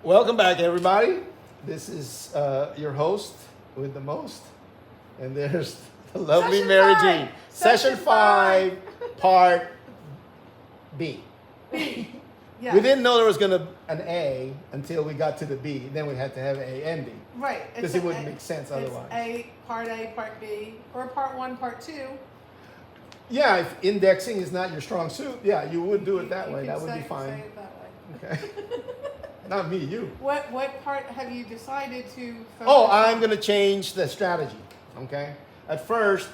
Welcome back, everybody. This is your host with the most, and there's the lovely Session Mary five. Jean. Session 5, part B. B. Yeah. We didn't know there was gonna an A until we got to the B. Then we had to have A and B Right. because it wouldn't make sense otherwise. A, part B, or part 1, part 2. Yeah, if indexing is not your strong suit, yeah, you would do it that way. You That can would be say fine. it that way. Okay. Not me, you. What part have you decided to focus Oh, I'm on? going to change the strategy. Okay. At first,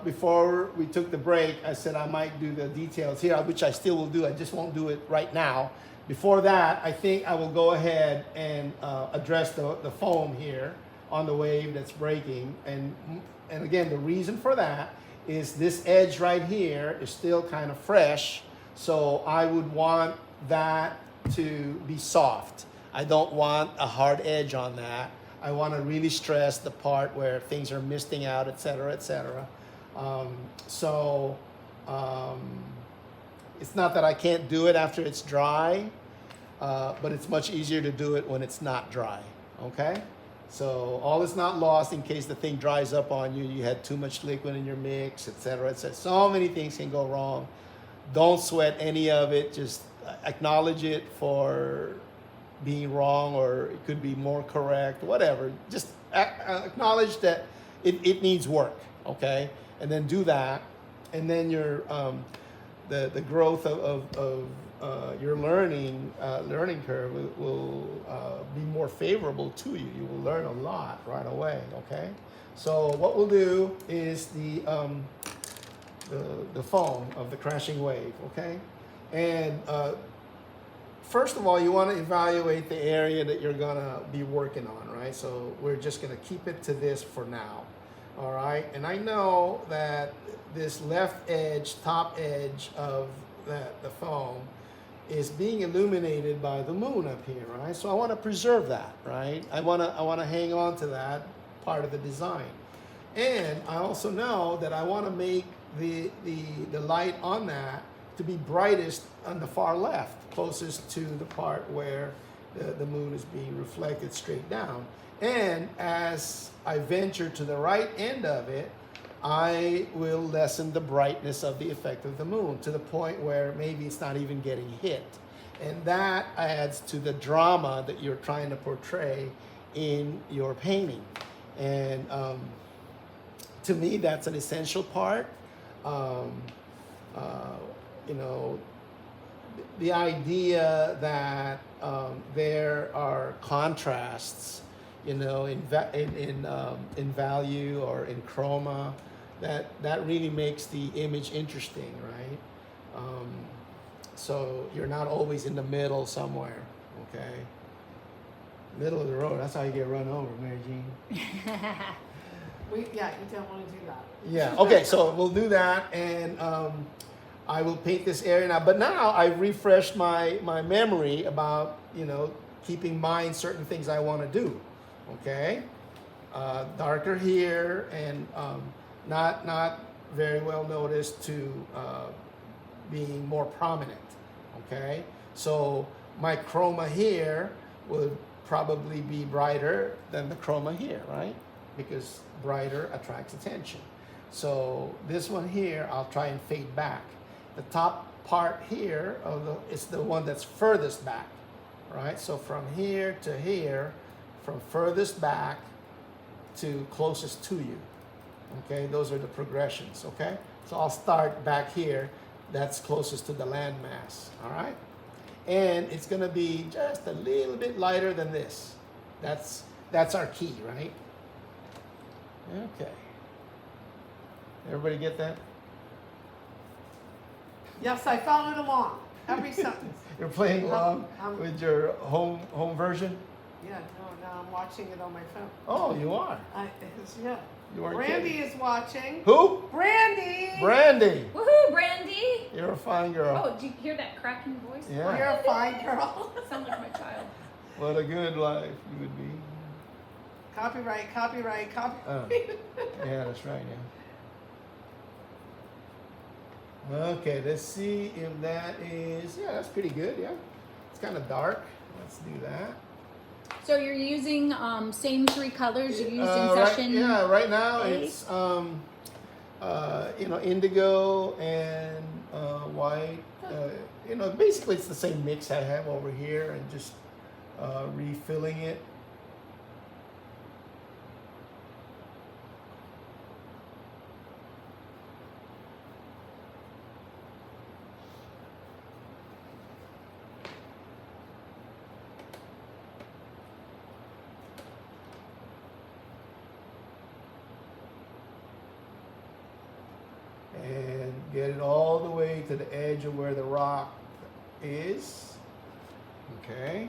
before we took the break, I said I might do the details here, which I still will do. I just won't do it right now. Before that, I think I will go ahead and address the foam here on the wave that's breaking. And again, the reason for that is this edge right here is still kind of fresh. So I would want that to be soft. I don't want a hard edge on that. I want to really stress the part where things are misting out, et cetera, et cetera. It's not that I can't do it after it's dry, but it's much easier to do it when it's not dry, okay? So all is not lost in case the thing dries up on you, you had too much liquid in your mix, et cetera, et cetera. So many things can go wrong. Don't sweat any of it, just acknowledge it for being wrong, or it could be more correct, whatever. Just acknowledge that it needs work, okay? And then do that, and then your the growth of your learning curve will be more favorable to you. You will learn a lot right away, okay? So what we'll do is the foam of the crashing wave, okay? And first of all, you want to evaluate the area that you're going to be working on, right? So we're just going to keep it to this for now, all right? And I know that this left edge, top edge of the foam is being illuminated by the moon up here, right? So I want to preserve that, right? I want to hang on to that part of the design. And I also know that I want to make the light on that to be brightest on the far left, closest to the part where the moon is being reflected straight down. And as I venture to the right end of it, I will lessen the brightness of the effect of the moon to the point where maybe it's not even getting hit. And that adds to the drama that you're trying to portray in your painting. And to me, that's an essential part. You know, the idea that there are contrasts, you know, in value or in chroma, that really makes the image interesting, right? So you're not always in the middle somewhere, okay? Middle of the road, that's how you get run over, Mary Jean. You don't want to do that. Yeah, okay, so we'll do that, and I will paint this area now. But now I've refreshed my memory about, you know, keeping in mind certain things I want to do, okay? Darker here, and not very well noticed to being more prominent, okay? So my chroma here would probably be brighter than the chroma here, right? Because brighter attracts attention. So this one here, I'll try and fade back. The top part here is the one that's furthest back, right? So from here to here, from furthest back to closest to you, okay? Those are the progressions, okay? So I'll start back here. That's closest to the landmass, all right? And it's gonna be just a little bit lighter than this. That's our key, right? Okay. Everybody get that? Yes, I followed along. Every sentence. You're playing along with your home version? Yeah, no, now I'm watching it on my phone. Oh, you are? Yeah. You weren't Brandy kidding. is watching. Who? Brandy! Brandy! Woohoo, Brandy! You're a fine girl. Oh, did you hear that cracking voice? Yeah. You're a fine girl. Sounds like my child. What a good life you would be. Copyright. Oh. Yeah, that's right, yeah. Okay, let's see if that is, yeah, that's pretty good, yeah. It's kind of dark. Let's do that. So you're using same 3 colors you used in session? Right now A? it's indigo and white. Basically it's the same mix I have over here, and just refilling it. And get it all the way to the edge of where the rock is. Okay.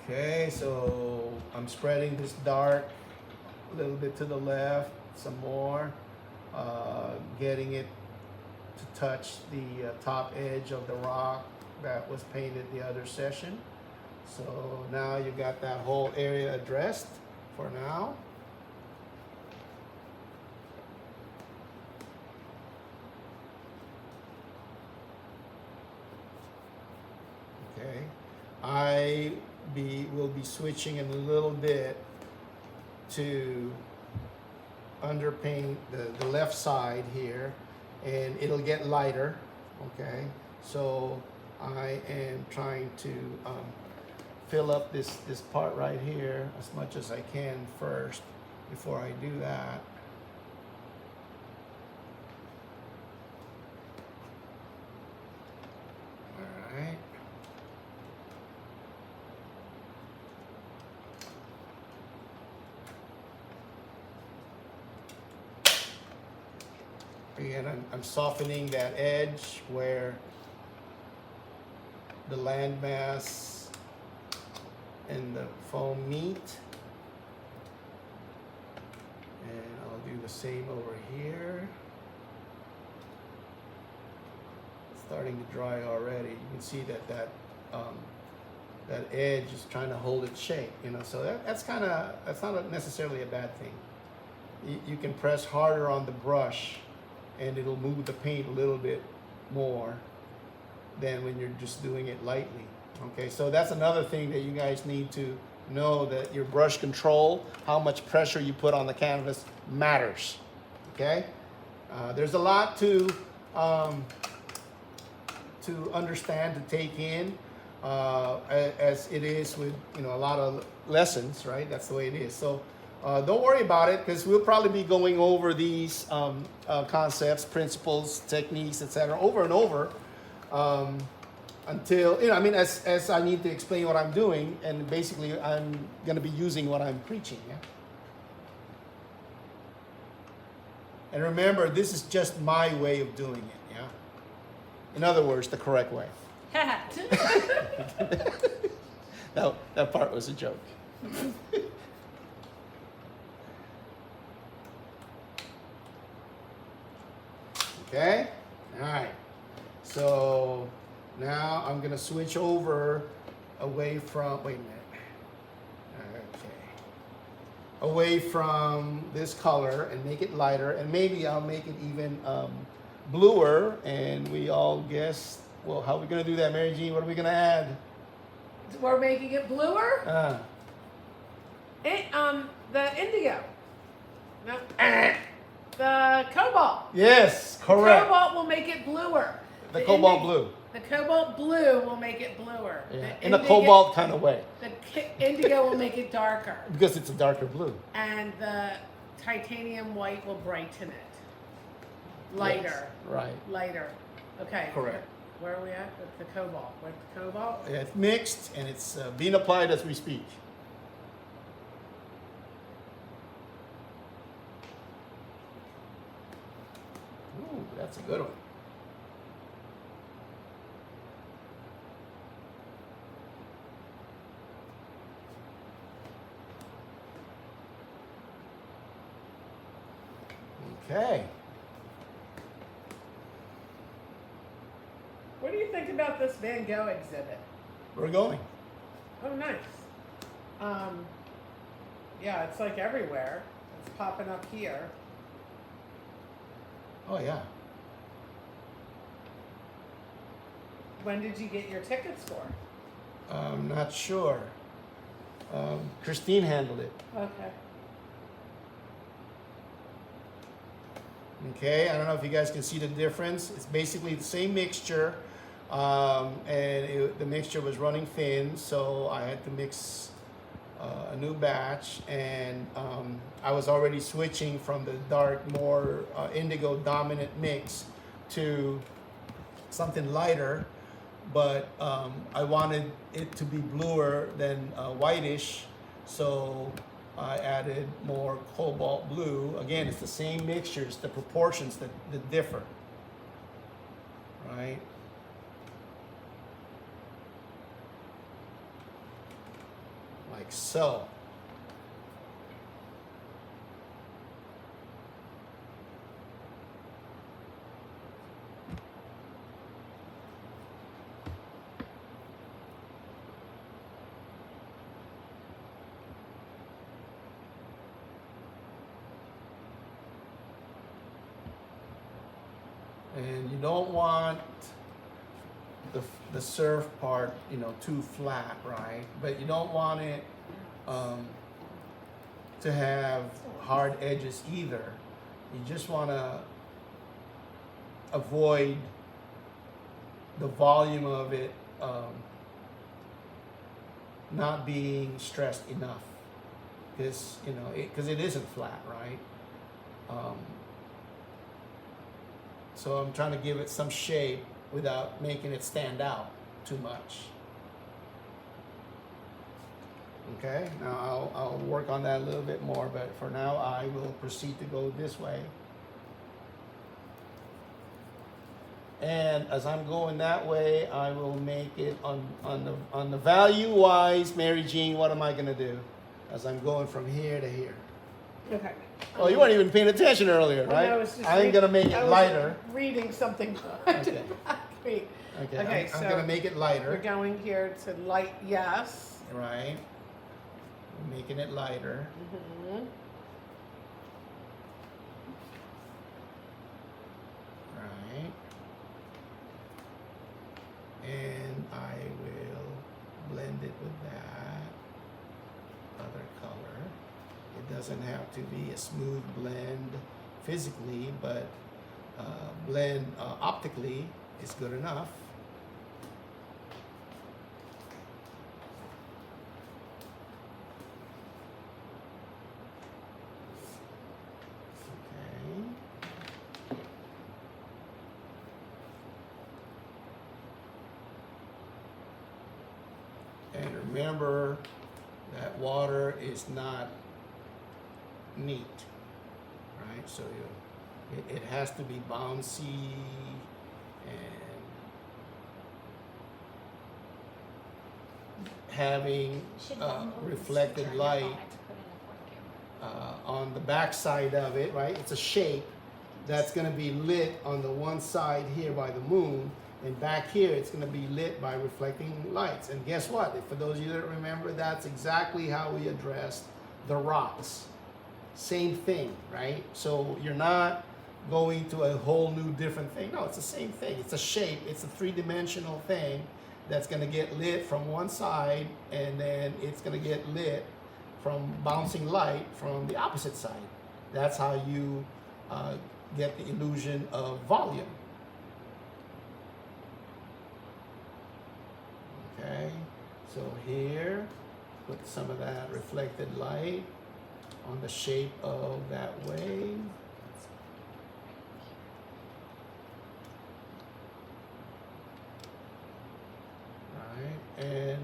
Okay, so I'm spreading this dark a little bit to the left, some more, getting it to touch the top edge of the rock that was painted the other session. So now you got that whole area addressed for now. Okay, I will be switching in a little bit to underpaint the left side here, and it'll get lighter. Okay, so I am trying to fill up this part right here as much as I can first before I do that. All right. Again, I'm softening that edge where the landmass and the foam meet. And I'll do the same over here. It's starting to dry already. You can see that edge is trying to hold its shape, so that's not necessarily a bad thing. You can press harder on the brush and it'll move the paint a little bit more than when you're just doing it lightly. Okay, so that's another thing that you guys need to know, that your brush control, how much pressure you put on the canvas, matters. Okay, there's a lot to understand, to take in, as it is with a lot of lessons, right? That's the way it is. So don't worry about it, because we'll probably be going over these concepts, principles, techniques, etc. over and over until, as I need to explain what I'm doing, and basically I'm going to be using what I'm preaching. Yeah? And remember, this is just my way of doing it. Yeah. In other words, the correct way. That part was a joke. Okay, all right, so now I'm gonna switch over away from, wait a minute, okay, away from this color and make it lighter, and maybe I'll make it even bluer, and we all guess, well, how are we gonna do that, Mary Jean? What are we gonna add? We're making it bluer? The indigo. No. The cobalt. Yes, correct. The cobalt will make it bluer. The cobalt blue. The cobalt blue will make it bluer. Yeah. In a cobalt kind of way. The indigo will make it darker. Because it's a darker blue. And the titanium white will brighten it. Lighter. Yes, right. Lighter. Okay. Correct. Where are we at with the cobalt? With the cobalt? Yeah, it's mixed, and it's being applied as we speak. Ooh, that's a good one. Okay. about this Van Gogh exhibit? We're going. Oh, nice. Yeah, it's like everywhere. It's popping up here. Oh yeah. When did you get your tickets for? I'm not sure. Christine handled it. Okay. Okay, I don't know if you guys can see the difference. It's basically the same mixture, the mixture was running thin, so I had to mix a new batch, and I was already switching from the dark, more indigo dominant mix to something lighter, but I wanted it to be bluer than whitish, so I added more cobalt blue. Again, it's the same mixtures, the proportions that differ, right? Like so. And you don't want the surf part, you know, too flat, right? But you don't want it to have hard edges either. You just want to avoid the volume of it not being stressed enough, because you know, because it isn't flat, right? So I'm trying to give it some shape without making it stand out too much. Okay, now I'll work on that a little bit more, but for now I will proceed to go this way. And as I'm going that way, I will make it on the value wise, Mary Jean, what am I gonna do? As I'm going from here to here. Okay. Oh, you weren't even paying attention earlier, right? I ain't gonna make it lighter. Reading something. Okay. Great. Okay, I'm gonna make it We're lighter. going here to light, yes. Right. I'm making it lighter. Mm-hmm. Right. And I will blend it with that other color. It doesn't have to be a smooth blend physically, but blend optically is good enough. And remember that water is not neat, right? So it has to be bouncy and having reflected light on the back side of it, right? It's a shape that's going to be lit on the one side here by the moon, and back here it's going to be lit by reflecting lights. And guess what? For those of you that remember, that's exactly how we addressed the rocks. Same thing, right? So you're not going to a whole new different thing. No, it's the same thing. It's a shape. It's a three-dimensional thing that's going to get lit from one side, and then it's going to get lit from bouncing light from the opposite side. That's how you get the illusion of volume. Okay, so here, put some of that reflected light on the shape of that wave. Right, and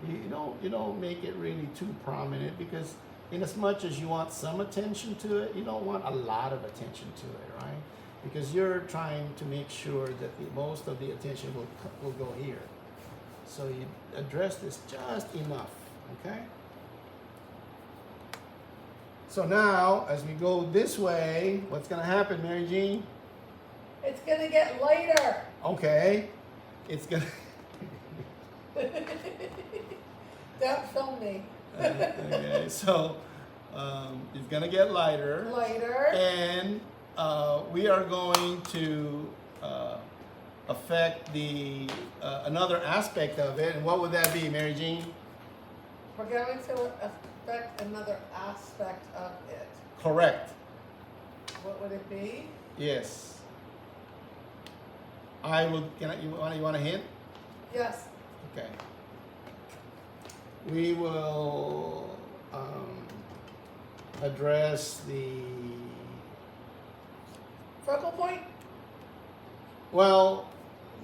you don't make it really too prominent, because in as much as you want some attention to it, you don't want a lot of attention to it, right? Because you're trying to make sure that most of the attention will go here. So you address this just enough, okay? So now, as we go this way, what's gonna happen, Mary Jean? It's gonna get lighter. Okay, it's gonna. Don't film me. Okay, so it's gonna get lighter. Lighter. And we are going to affect the another aspect of it. And what would that be, Mary Jean? We're going to affect another aspect of it. Correct. What would it be? Yes. I will. You want a hint? Yes. Okay. We will address the. Focal point? Well,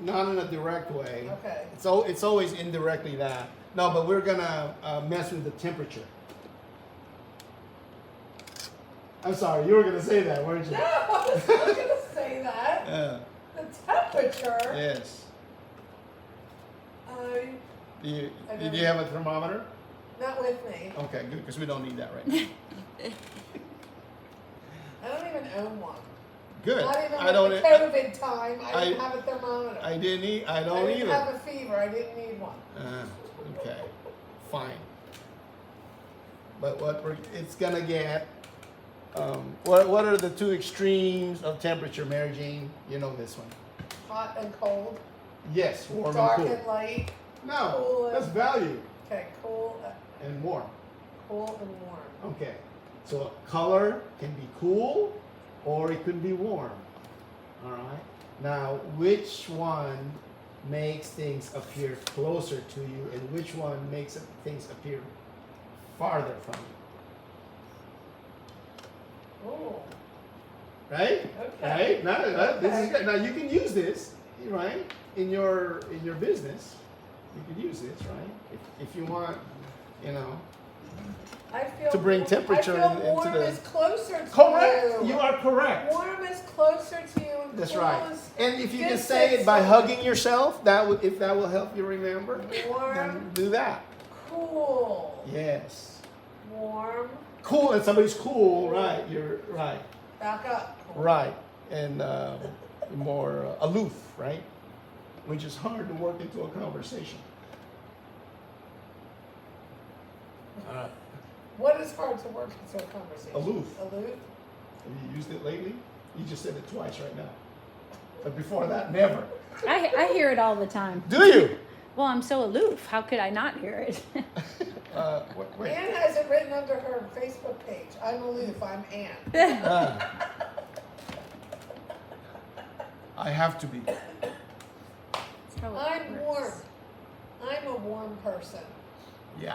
not in a direct way. Okay. It's always indirectly that. No, but we're gonna mess with the temperature. I'm sorry, you were gonna say that, weren't you? No, I was not going to say that. Yeah. The temperature. Yes. I Did you have a thermometer? Not with me. Okay, good, because we don't need that right now. I don't even own one. Good. Not even I don't. with the COVID time. I didn't I- have a thermometer. I didn't. I I don't didn't either. have a fever. I didn't need one. Okay, fine. But it's gonna get. What are the two extremes of temperature, Mary Jean? You know this one. Hot and cold. Yes, warm Dark and cool. and light. No, cool that's and- value Okay, cool, and warm. cool and warm. Okay, so a color can be cool or it could be warm. All right. Now, which one makes things appear closer to you, and which one makes things appear farther from you? Oh, Right? okay. Right? Now, this is Okay. good. Now you can use this, right? In your business, you can use this, right? If you want, you know. I feel To bring temperature I feel into warm the- is closer to Correct. you. You are correct. Warm is closer to you. And That's cool right. is And if you can distance say it by from- hugging yourself, if that will help you remember, Warm, then do that. cool. Yes. Warm. Cool, and somebody's cool, right? You're right. Back up. Cool. Right. And more aloof, right? Which is hard to work into a conversation. All right. What is hard to work into a conversation? Aloof. Aloof. Have you used it lately? You just said it twice right now. But before that, never. I hear it all the time. Do you? Well, I'm so aloof. How could I not hear it? Wait. Anne has it written under her Facebook page. I'm aloof. I'm Anne. I have to be. That's how it I'm warm. works. I'm a warm person. Yeah.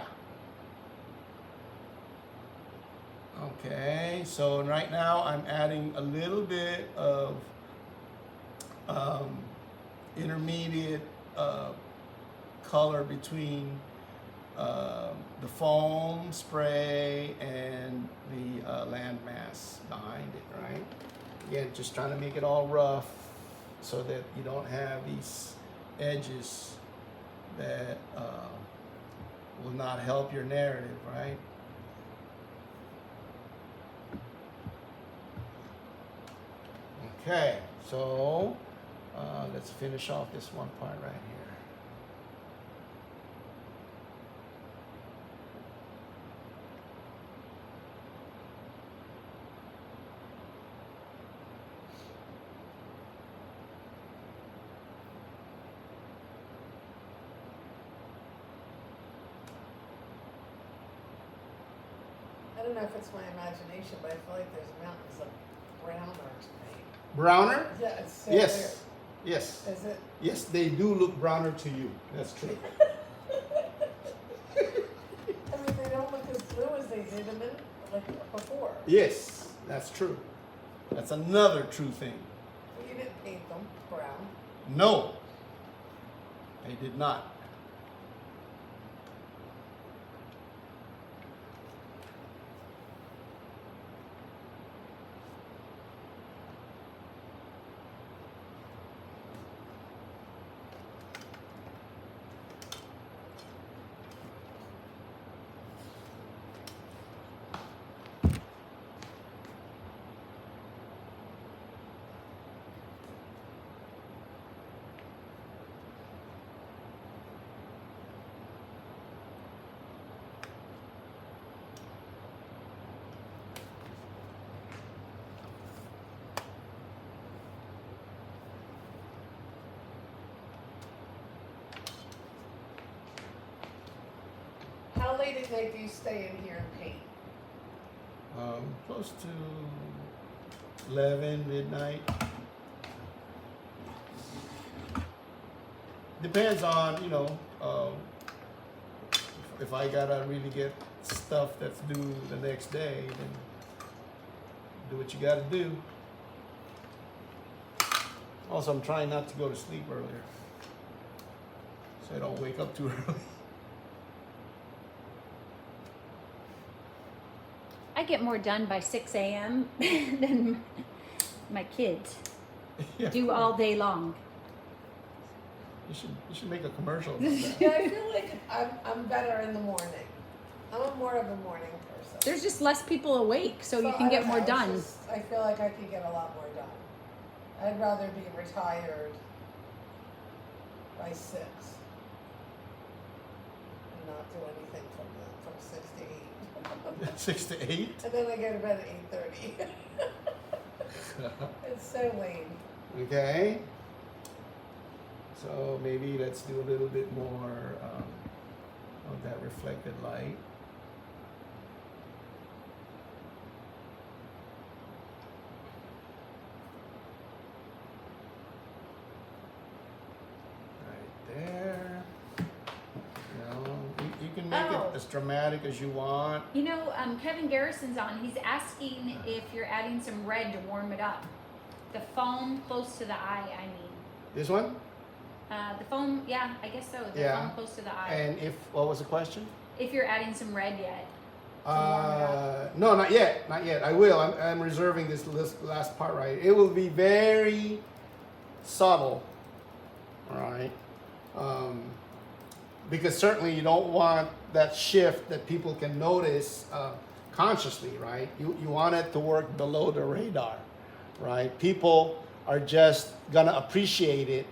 Okay, so right now I'm adding a little bit of intermediate color between the foam spray and the landmass behind it, right? Again, just trying to make it all rough so that you don't have these edges that will not help your narrative, right? Okay, so let's finish off this one part right here. I don't know if it's my imagination, but I feel like there's mountains of brown orange paint. Browner? Yeah, it's so Yes. Yes. weird. Is it? Yes, they do look browner to you. That's true. I mean, they don't look as blue as they did a minute, like before. Yes, that's true. That's another true thing. But you didn't paint them brown. No, they did not. late at night do you stay in here and paint? Close to 11 midnight. Depends on, you know, if I gotta really get stuff that's due the next day, then do what you gotta do. Also, I'm trying not to go to sleep earlier, so I don't wake up too early. I get more done by 6 a.m. than my kids Yeah. do all day long. You should make a commercial about that. Yeah, I feel like I'm better in the morning. I'm more of a morning person. There's just less people awake, so you can I get don't more know, done. it's just- I feel like I could get a lot more done. I'd rather be retired by 6 and not do anything from 6 to 8. 6 to 8. And then I go to bed at 8:30. It's so lame. Okay. So maybe let's do a little bit more of that reflected light. Right there. You know, you can make Oh. it as dramatic as you want. You know, Kevin Garrison's on. He's asking if you're adding some red to warm it up. The foam close to the eye, I mean. This one? The foam, yeah, I guess so. The Yeah. foam close to the eye. And if, what was the question? If you're adding some red yet. To warm it up. No, not yet. Not yet. I will. I'm reserving this last part, right? It will be very subtle. All right. Because certainly you don't want that shift that people can notice consciously, right? You want it to work below the radar, right? People are just gonna appreciate it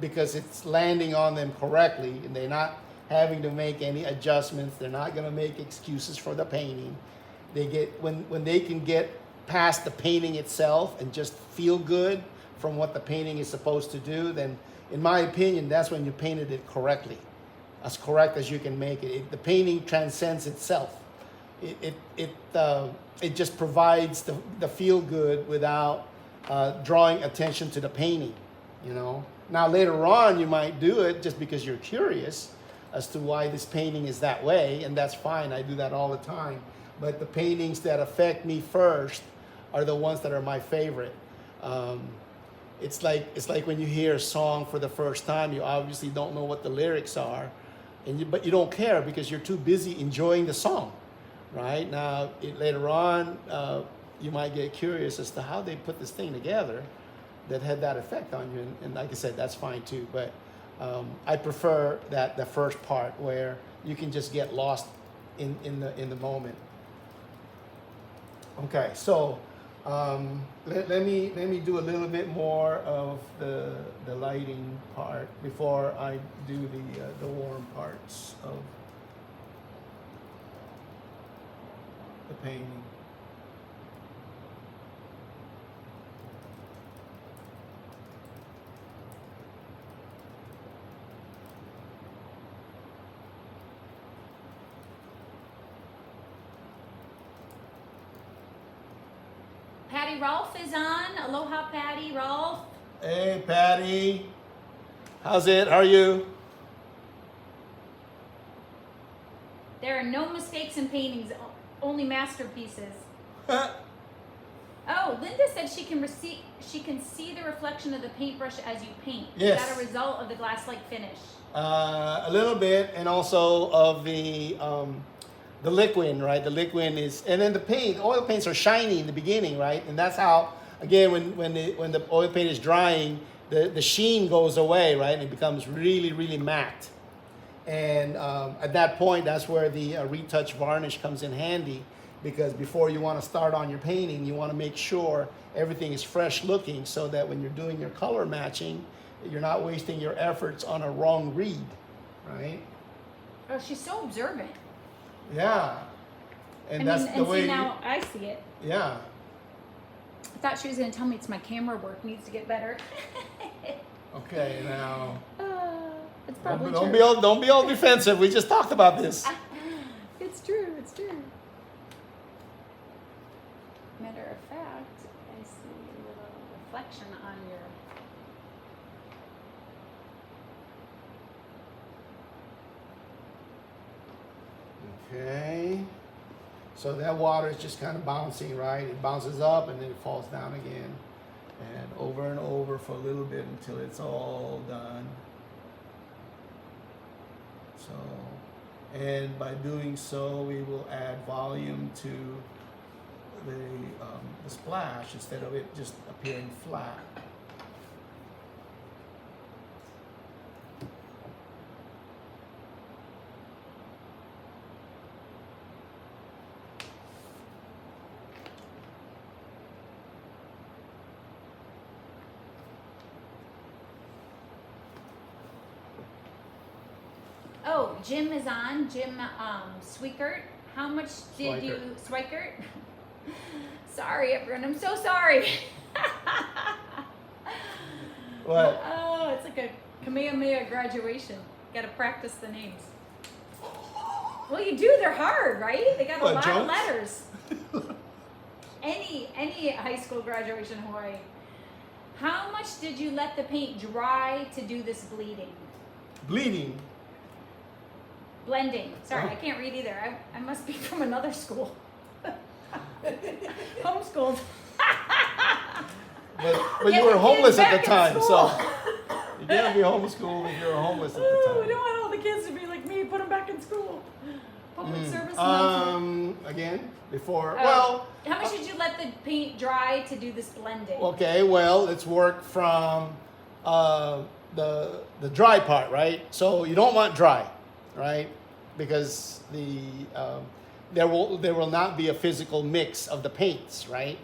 because it's landing on them correctly, and they're not having to make any adjustments. They're not gonna make excuses for the painting. They get when they can get past the painting itself and just feel good from what the painting is supposed to do, then in my opinion, that's when you painted it correctly, as correct as you can make it. The painting transcends itself. It just provides the feel good without drawing attention to the painting, you know. Now later on, you might do it just because you're curious as to why this painting is that way, and that's fine. I do that all the time. But the paintings that affect me first are the ones that are my favorite. It's like when you hear a song for the first time, you obviously don't know what the lyrics are, but you don't care because you're too busy enjoying the song, right? Now later on, you might get curious as to how they put this thing together that had that effect on you, and like I said, that's fine too. But I prefer the first part where you can just get lost in the moment. Okay, so let me do a little bit more of the lighting part before I do the warm parts of the painting. Patty Rolfe is on. Aloha, Patty Rolfe. Hey, Patty. How's it? How are you? There are no mistakes in paintings, only masterpieces. Oh, Linda said she can see the reflection of the paintbrush as you paint. Yes. Is that a result of the glass-like finish? A little bit, and also of the liquid, right? The liquid is, and then the paint. Oil paints are shiny in the beginning, right? And that's how, again, when the oil paint is drying, the sheen goes away, right? And it becomes really, really matte. And at that point, that's where the retouch varnish comes in handy, because before you want to start on your painting, you want to make sure everything is fresh looking, so that when you're doing your color matching, you're not wasting your efforts on a wrong read, right? Oh, she's so observant. Yeah. And that's the way. See, now I see it. Yeah. I thought she was going to tell me it's my camera work needs to get better. Okay, now. It's probably Don't true. don't be all defensive. We just talked about this. It's true. It's true. Matter of fact, I see a little reflection on your. Okay. So that water is just kind of bouncing, right? It bounces up and then it falls down again. And over for a little bit until it's all done. So, and by doing so, we will add volume to the splash instead of it just appearing flat. Oh, Jim is on. Jim Sweekert. How much did you Swikert? Sorry, everyone. I'm so sorry. What? Oh, it's like a Kamehameha graduation. Got to practice the names. Well, you do. They're hard, right? They got a lot of letters. Any high school graduation in Hawaii. How much did you let the paint dry to do this bleeding? Bleeding. Blending. Sorry, I can't read either. I must be from another school. Homeschooled. But you were homeless at the time, so you can't be homeschooled if you were homeless at the We time. don't want all the kids to be like me. Put them back in school. Public service announcement. Again, before, How much did you let the paint dry to do this blending? okay, well, let's work from the dry part, right? So you don't want dry, right? Because there will not be a physical mix of the paints, right?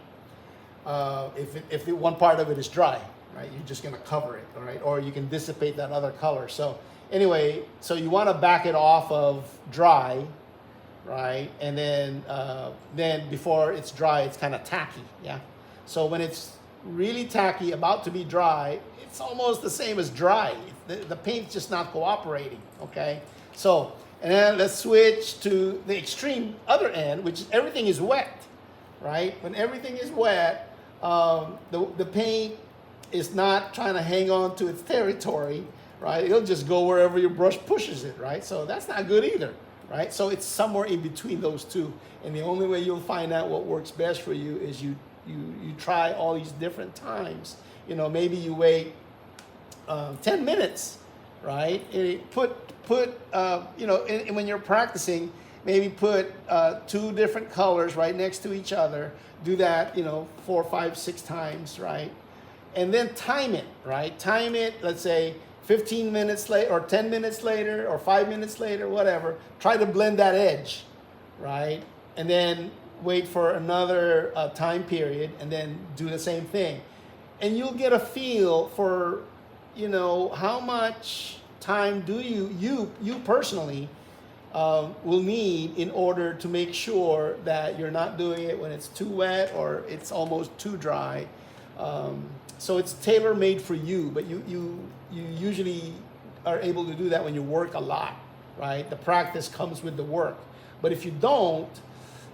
If one part of it is dry, right? You're just going to cover it, all right? Or you can dissipate that other color. So anyway, so you want to back it off of dry, right? And then before it's dry, it's kind of tacky, yeah? So when it's really tacky, about to be dry, it's almost the same as dry. The paint's just not cooperating, okay? So, and then let's switch to the extreme other end, which is everything is wet, right? When everything is wet, the paint is not trying to hang on to its territory, right? It'll just go wherever your brush pushes it, right? So that's not good either, right? So it's somewhere in between those two. And the only way you'll find out what works best for you is you try all these different times. You know, maybe you wait 10 minutes, right? And when you're practicing, maybe put 2 different colors right next to each other. Do that, 4, 5, 6 times, right? And then time it, right? Time it, let's say 15 minutes later, or 10 minutes later, or 5 minutes later, whatever. Try to blend that edge, right? And then wait for another time period, and then do the same thing. And you'll get a feel for, how much time do you personally will need in order to make sure that you're not doing it when it's too wet or it's almost too dry. So it's tailor-made for you, but you usually are able to do that when you work a lot, right? The practice comes with the work. But if you don't,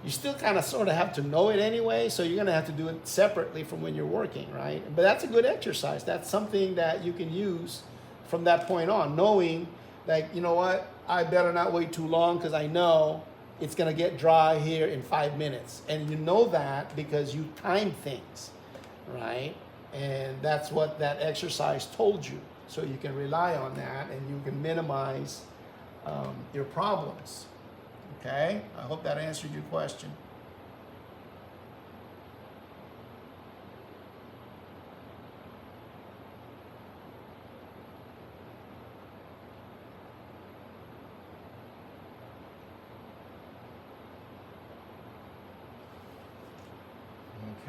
you still kind of sort of have to know it anyway, so you're going to have to do it separately from when you're working, right? But that's a good exercise. That's something that you can use from that point on, knowing that, you know what, I better not wait too long because I know it's going to get dry here in 5 minutes. And you know that because you time things, right? And that's what that exercise told you. So you can rely on that and you can minimize your problems. Okay? I hope that answered your question.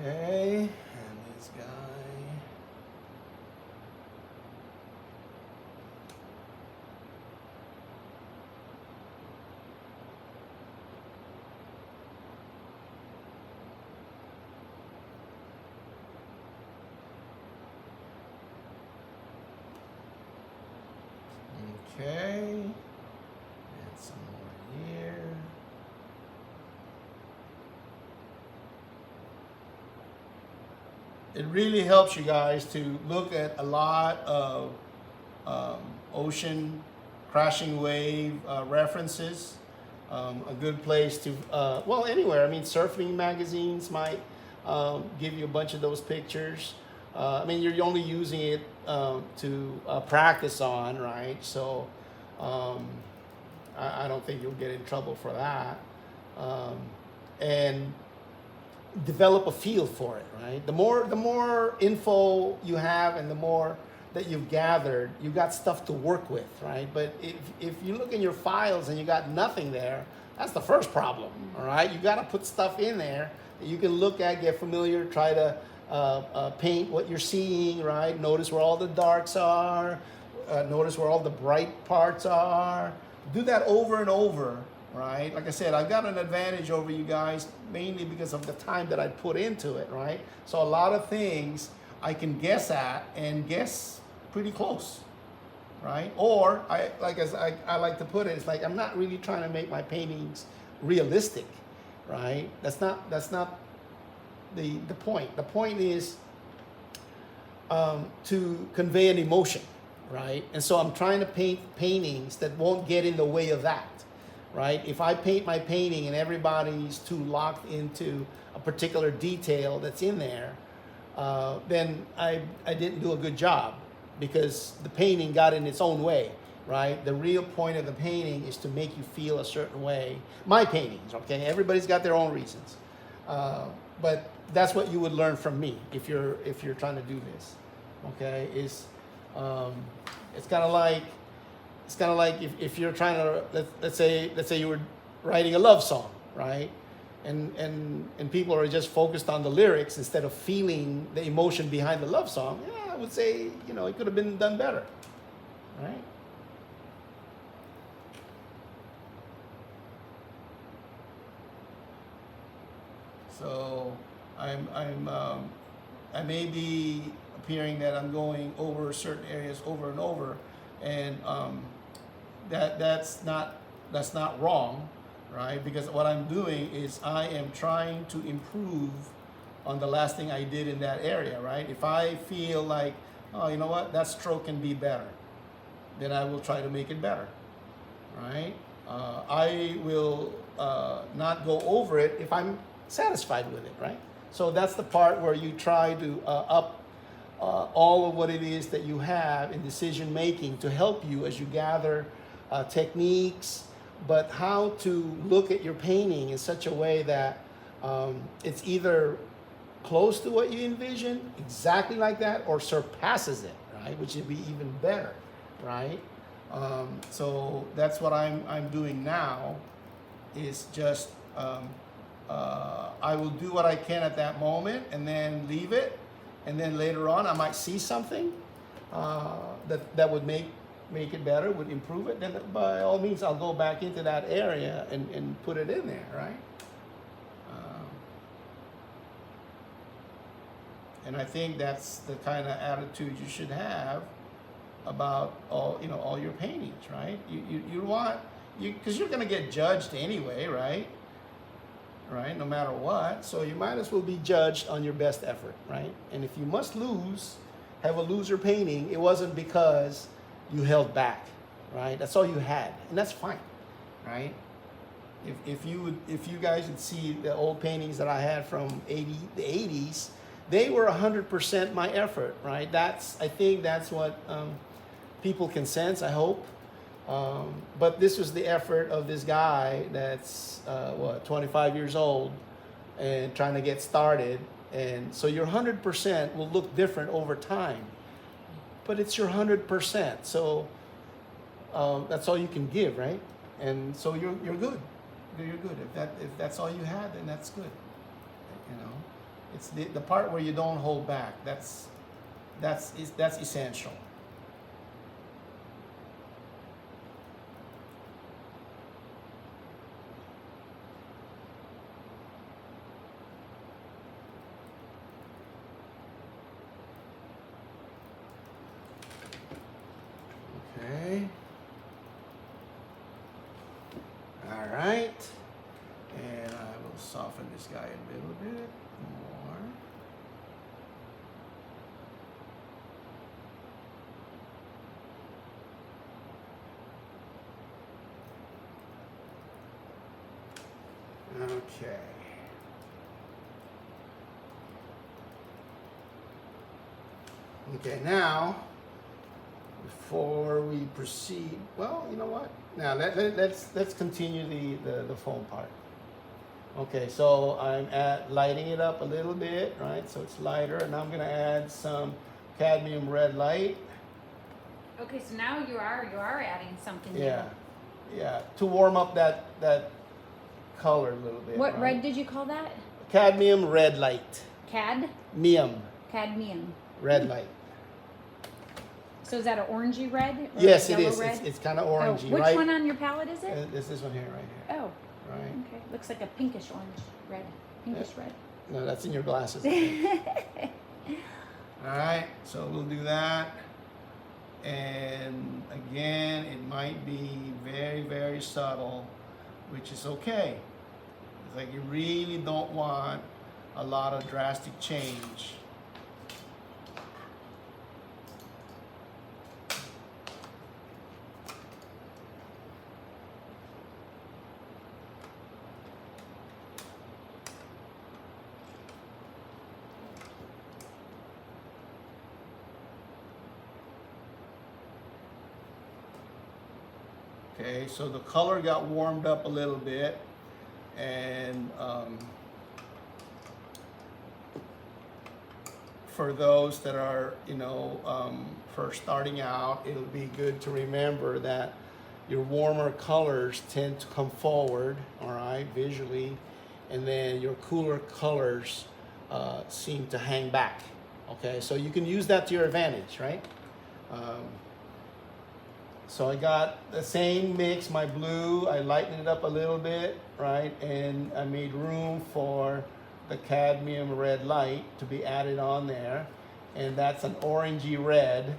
Okay, and this guy. And some more here. It really helps you guys to look at a lot of ocean crashing wave references. A good place to, well, anywhere. I mean, surfing magazines might give you a bunch of those pictures. I mean, you're only using it to practice on, right? So I don't think you'll get in trouble for that. And develop a feel for it, right? The more info you have and the more that you've gathered, you got stuff to work with, right? But if you look in your files and you got nothing there, that's the first problem, all right? You got to put stuff in there that you can look at, get familiar, try to paint what you're seeing, right? Notice where all the darks are, notice where all the bright parts are. Do that over and over, right? Like I said, I've got an advantage over you guys mainly because of the time that I put into it, right? So a lot of things I can guess at and guess pretty close, right? Or I like to put it, it's like I'm not really trying to make my paintings realistic, right? That's not the point. The point is to convey an emotion, right? And so I'm trying to paint paintings that won't get in the way of that, right? If I paint my painting and everybody's too locked into a particular detail that's in there, then I didn't do a good job because the painting got in its own way, right? The real point of the painting is to make you feel a certain way. My paintings, okay? Everybody's got their own reasons. But that's what you would learn from me if you're trying to do this, okay? It's kind of like if you're trying to let's say you were writing a love song, right? And people are just focused on the lyrics instead of feeling the emotion behind the love song. Yeah, I would say it could have been done better, right? So I may be appearing that I'm going over certain areas over and over, and that's not wrong, right? Because what I'm doing is I am trying to improve on the last thing I did in that area, right? If I feel like, oh, you know what, that stroke can be better, then I will try to make it better, right? I will not go over it if I'm satisfied with it, right? So that's the part where you try to up all of what it is that you have in decision making to help you as you gather techniques, but how to look at your painting in such a way that it's either close to what you envision, exactly like that, or surpasses it, right? Which would be even better, right? So that's what I'm doing now, is just I will do what I can at that moment and then leave it, and then later on I might see something that would make it better, would improve it, then by all means I'll go back into that area and put it in there, right? And I think that's the kind of attitude you should have about all your paintings, right? You want, because you're going to get judged anyway, right? No matter what. So you might as well be judged on your best effort, right? And if you must have a loser painting, it wasn't because you held back, right? That's all you had, and that's fine, right? If you guys would see the old paintings that I had from the 80s, they were 100% my effort, right? I think that's what people can sense, I hope. But this was the effort of this guy that's 25 years old and trying to get started. And so your 100% will look different over time, but it's your 100%. So that's all you can give, right? And so you're good. You're good. If that's all you had, then that's good. It's the part where you don't hold back. That's essential. Okay. soften this guy a little bit more. Okay. Okay, now, before we proceed, well, you know what? Now let's continue the foam part. Okay, so I'm lighting it up a little bit, right? So it's lighter, and I'm gonna add some cadmium red light. Okay, so now you are adding something new. Yeah, to warm up that color a little bit. What right? red did you call that? Cadmium red light. Cadmium. Red light. So is that an orangey red? Or Yes, a it yellow is. Red? It's kind of orangey, Which right? one on your palette is it? This one here, right here. Oh, Right. okay. Looks like a pinkish orange red. Pinkish red. No, that's in your glasses. I think. All right, so we'll do that. And again, it might be very, very subtle, which is okay. It's like you really don't want a lot of drastic change. Okay, so the color got warmed up a little bit, and for those that are, first starting out, it'll be good to remember that your warmer colors tend to come forward, all right, visually, and then your cooler colors seem to hang back. Okay, so you can use that to your advantage, right? So I got the same mix, my blue, I lightened it up a little bit, right? And I made room for the cadmium red light to be added on there. And that's an orangey red,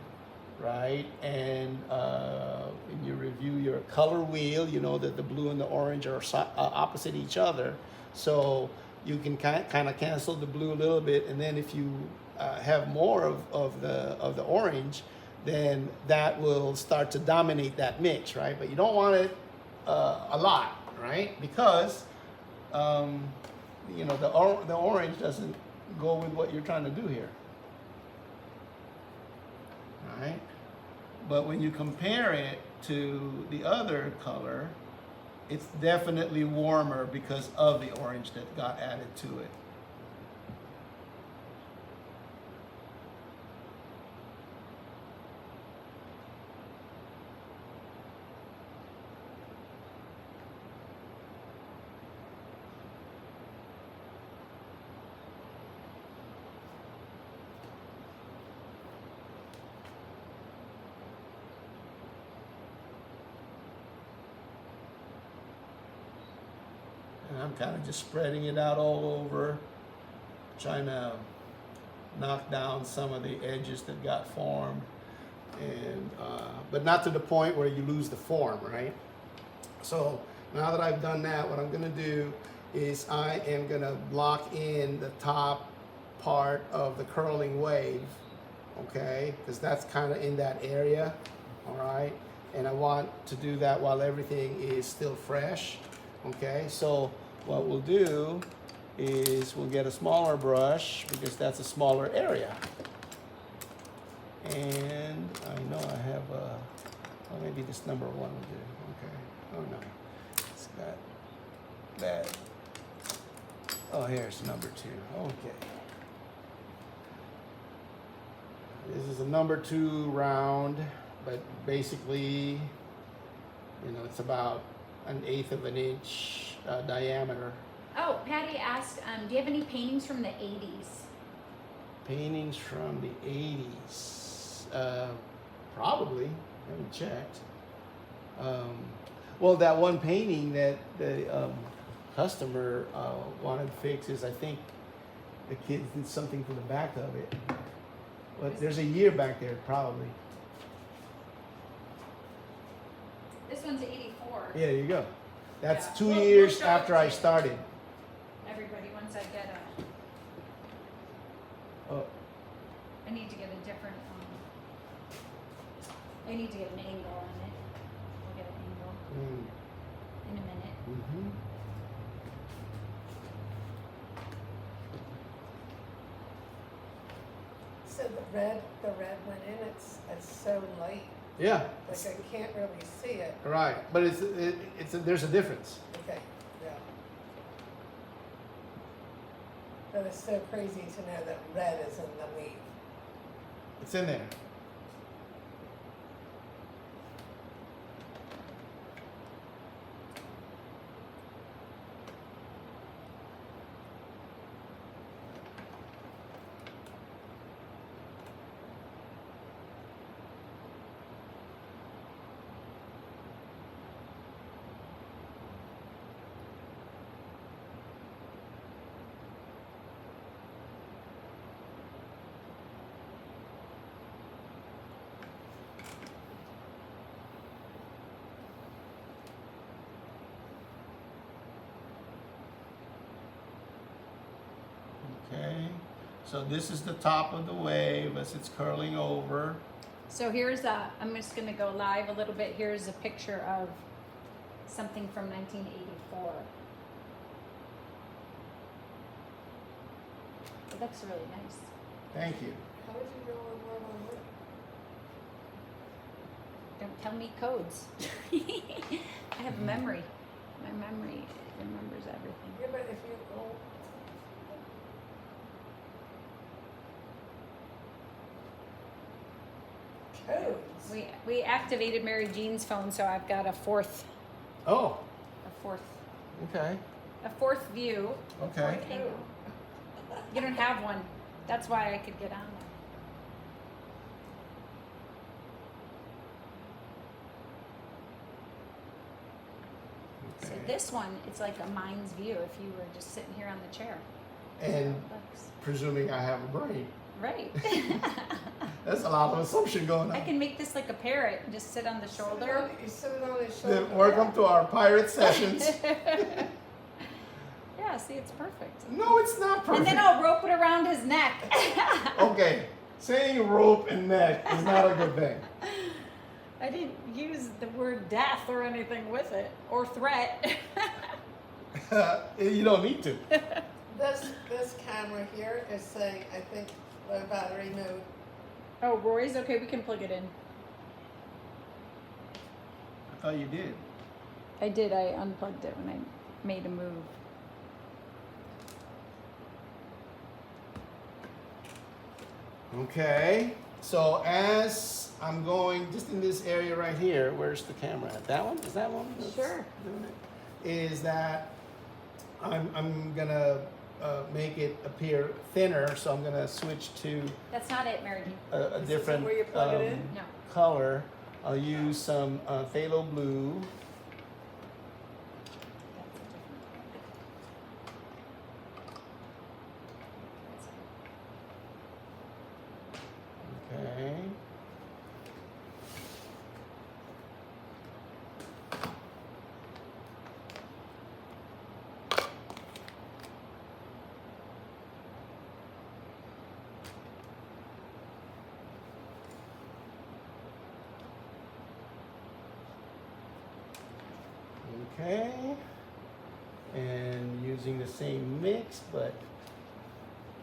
right? And when you review your color wheel, you know that the blue and the orange are opposite each other. So you can kind of cancel the blue a little bit. And then if you have more of the orange, then that will start to dominate that mix, right? But you don't want it a lot, right? Because the orange doesn't go with what you're trying to do here, all right? But when you compare it to the other color, it's definitely warmer because of the orange that got added to it. And I'm kind of just spreading it out all over, trying to knock down some of the edges that got formed, and but not to the point where you lose the form, right? So now that I've done that, what I'm going to do is I am going to block in the top part of the curling wave, okay? Because that's kind of in that area, all right? And I want to do that while everything is still fresh. Okay, so what we'll do is we'll get a smaller brush because that's a smaller area. And I know I have maybe this number 1 will do. Okay, oh no, it's got that. Oh, here's number 2. Okay. This is a number 2 round, but basically, it's about 1/8 of an inch diameter. Oh, Patty asked, do you have any paintings from the 80s? Paintings from the 80s? Probably. I haven't checked. Well, that one painting that the customer wanted fixed is, I think the kids did something to the back of it. But there's a year back there, probably. This one's 84. Yeah, there you go. That's Yeah. 2 We'll years show it after to I you. started. once I get Oh, I need to get a different, I need to get an angle on it. I'll get an angle in a minute. mm-hmm. So the red went in, it's so light, Yeah, like I can't really see it. right. But there's a difference. Okay, yeah. But it's so crazy to know that red is in the leaf. It's in there. Okay, so this is the top of the wave as it's curling over. So here's I'm just gonna go live a little bit. Here's a picture of something from 1984. It looks really nice. Thank you. How did you know on word on word? Don't tell me codes. I have memory. My memory remembers everything. Yeah, but if you codes. We activated Mary Jean's phone, so I've got a fourth Oh, okay, view. okay. Fourth angle. You don't have one. That's why I could get on there. So Okay. this one, it's like a mind's view if you were just sitting here on the chair. And So it looks- presuming I have a brain. right. That's a lot of assumption going on. I can make this like a parrot and just sit on the shoulder. You sit it on his shoulder. Then welcome to our pirate sessions. Yeah, see, it's perfect. No, it's not perfect. And then I'll rope it around his neck. Okay, saying rope and neck is not a good thing. I didn't use the word death or anything with it, or threat. You don't need to. This camera here is saying, I think, low battery mode. Oh, Roy's? Okay, we can plug it in. I thought you did. I did, I unplugged it when I made a move. Okay, so as I'm going just in this area right here, where's the camera at? That one? Is that one? that's Sure. doing it? Is that I'm gonna make it appear thinner, so I'm gonna switch to That's not it, Mary Jean. a different where you plug it in? No. color. I'll use some phthalo blue. Okay. Okay. And using the same mix, but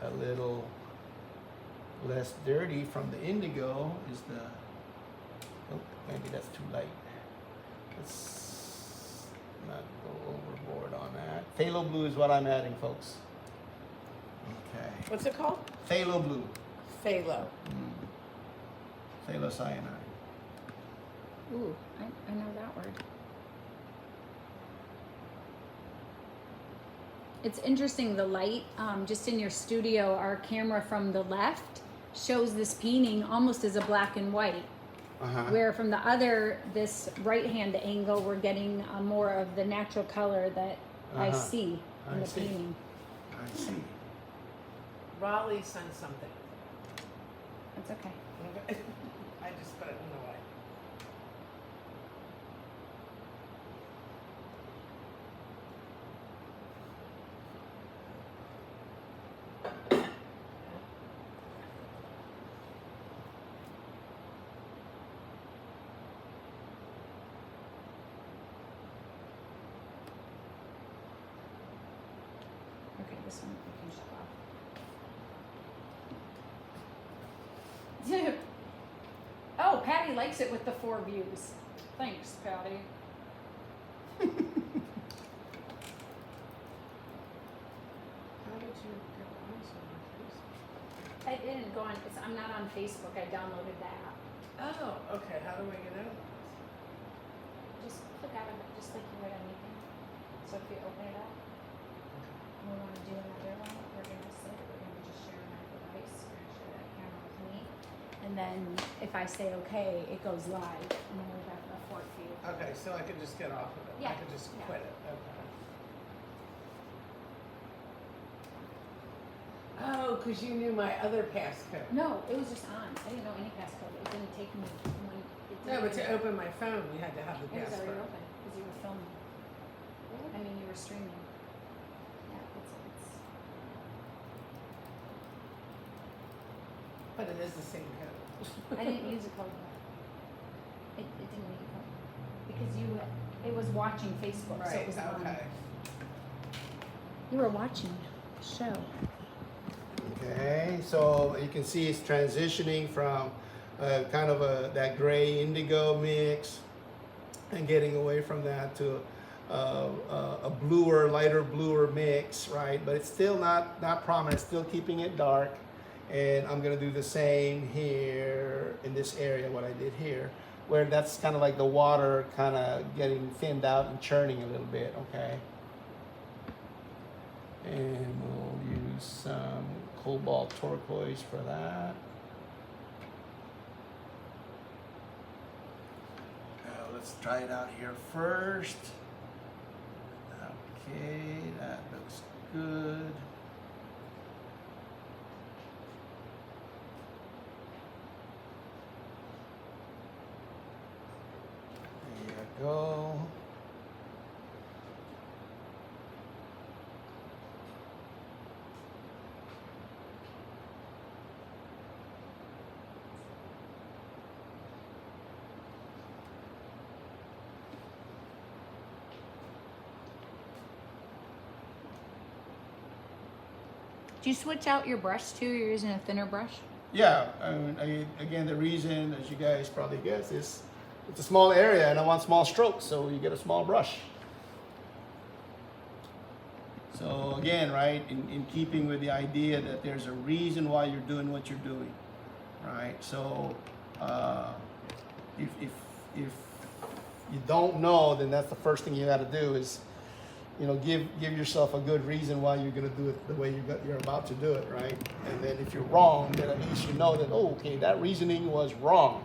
a little less dirty from the indigo is the, oh, maybe that's too light. Let's not go overboard on that. Phthalo blue is what I'm adding, folks. Okay. What's it called? Phthalo blue. Phthalo. Phthalocyanide. Ooh, I know that word. It's interesting, the light, just in your studio, our camera from the left shows this painting almost as a black and white. Uh-huh. Where from the other, this right-hand angle, we're getting more of the natural color that I Uh-huh. see in I the see. painting. I see. Raleigh sent something. That's okay. I just put it in the way. Okay, this one we can shut off. Oh, Patty likes it with the 4 views. Thanks, Patty. How did you get on so much? I didn't go on, I'm not on Facebook, I downloaded the app. Oh, okay. How do I get out of this? Just click out of it, just like you would anything. So if you open it up, and we want to do another one, we're gonna just share my device, we're gonna share that camera with me. And then if I say okay, it goes live, and then we have the 4th view. Okay, so I can just get off of it. Yeah, I can just yeah. quit it. Okay. Oh, because you knew my other passcode. No, it was just on, I didn't know any passcode, it didn't take me when, it No, but to didn't. open my phone, you had to have the It was already passcode. open, because you were filming. I mean, you were streaming. Yeah, it's, But it is the same code. I didn't use a code. It didn't need a code. Because it was watching Facebook, so it Right, was on. okay. You were watching the show. Okay, so you can see it's transitioning from kind of that gray indigo mix and getting away from that to a bluer, lighter bluer mix, right? But it's still not prominent, still keeping it dark. And I'm gonna do the same here in this area, what I did here, where that's kind of like the water kind of getting thinned out and churning a little bit, okay? And we'll use some cobalt turquoise for that. Let's try it out here first. Okay, that looks good. There you go. Do you switch out your brush too? You're using a thinner brush? Yeah, again, the reason, as you guys probably guess, is it's a small area and I want small strokes, so you get a small brush. So again, right, in keeping with the idea that there's a reason why you're doing what you're doing, right? So if you don't know, then that's the first thing you got to do is, you know, give yourself a good reason why you're going to do it the way you're about to do it, right? And then if you're wrong, then at least you know that, oh, okay, that reasoning was wrong,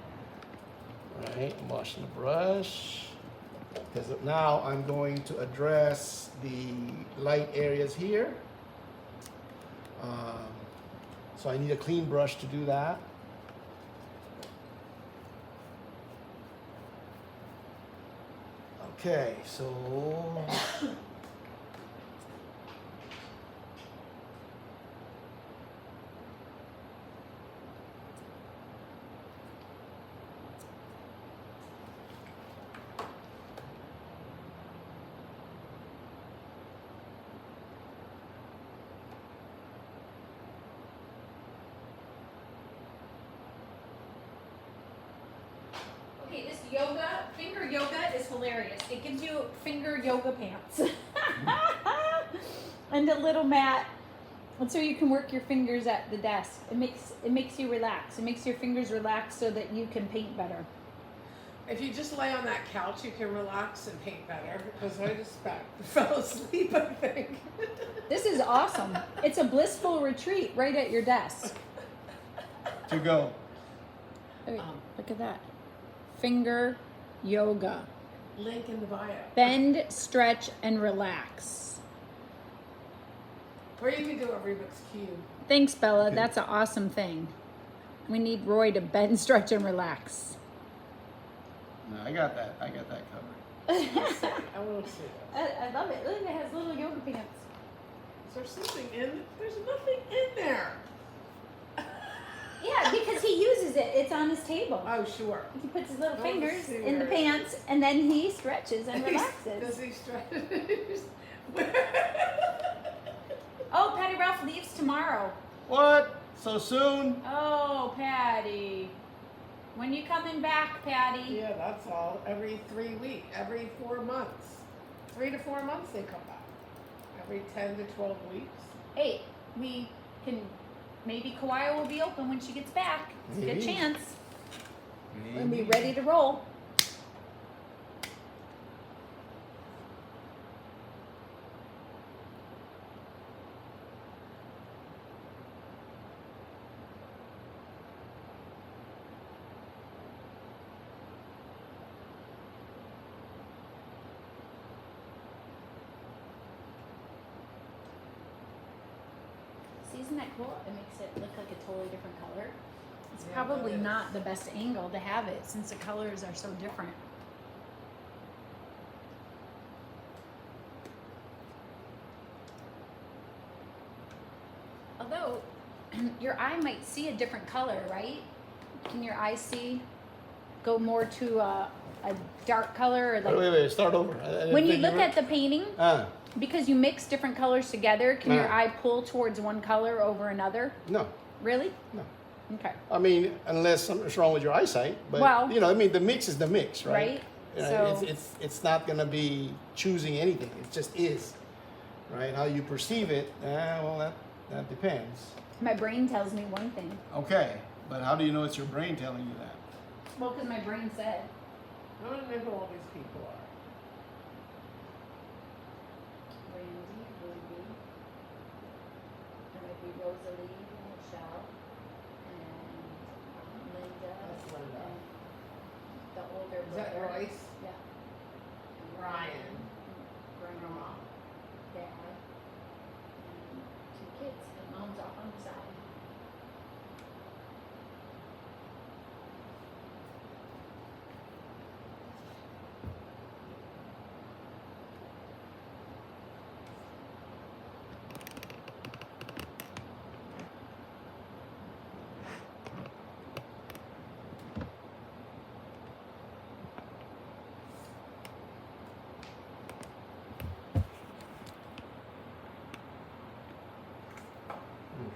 right? I'm washing the brush because now I'm going to address the light areas here. So I need a clean brush to do that. Okay, so Okay, this finger yoga is hilarious. It gives you finger yoga pants. And a little mat. And so you can work your fingers at the desk. It makes you relax. It makes your fingers relax so that you can paint better. If you just lay on that couch, you can relax and paint better because I just fell asleep, I think. This is awesome. It's a blissful retreat right at your desk. to go. Okay, look at that. Finger yoga. Link in the bio. Bend, stretch, and relax. Or you can do a Rubik's Cube. Thanks, Bella. Okay. That's an awesome thing. We need Roy to bend, stretch, and relax. No, I got that covered. I want to see that. I love it. Look, it has little yoga pants. Is there something in? There's nothing in there. Yeah, because he uses it. It's on his table. Oh, sure. He puts his little Oh, fingers see in the where it pants, and then he stretches and Does relaxes. he stretch? Oh, Patty Ralph leaves tomorrow. What? So soon? Oh, Patty. When you coming back, Patty? Yeah, that's all. Every 3 weeks, every 4 months. 3 to 4 months they come back. Every 10 to 12 weeks. Hey, we can, maybe Kauai will be open when she gets back. It's a good Maybe. chance. We'll be ready to roll. See, isn't that cool? It makes it look like a totally different color. It's Yeah, probably that is. not the best angle to have it since the colors are so different. Although your eye might see a different color, right? Can your eye see go more to a dark color or like Wait, start over. I didn't when you think look were- at the painting? Because you mix different colors together, can your Yeah. eye pull towards one color over another? No, Really? no. Okay. I mean, unless something's wrong with your eyesight. But, Well- you know, I mean, the mix is the mix, right? Right. You know, So- it's not going to be choosing anything. It just is, right? How you perceive it, well, that depends. My brain tells me one thing. Okay, but how do you know it's your brain telling you that? Well, because my brain said. I don't know who all these people are. Randy, Ruby, there might be Rosalie, Michelle, and Linda. That's Linda. And the older Is that brother. Royce? Yeah. And Ryan. Grandma, Dad, and 2 kids, and mom's off on the side.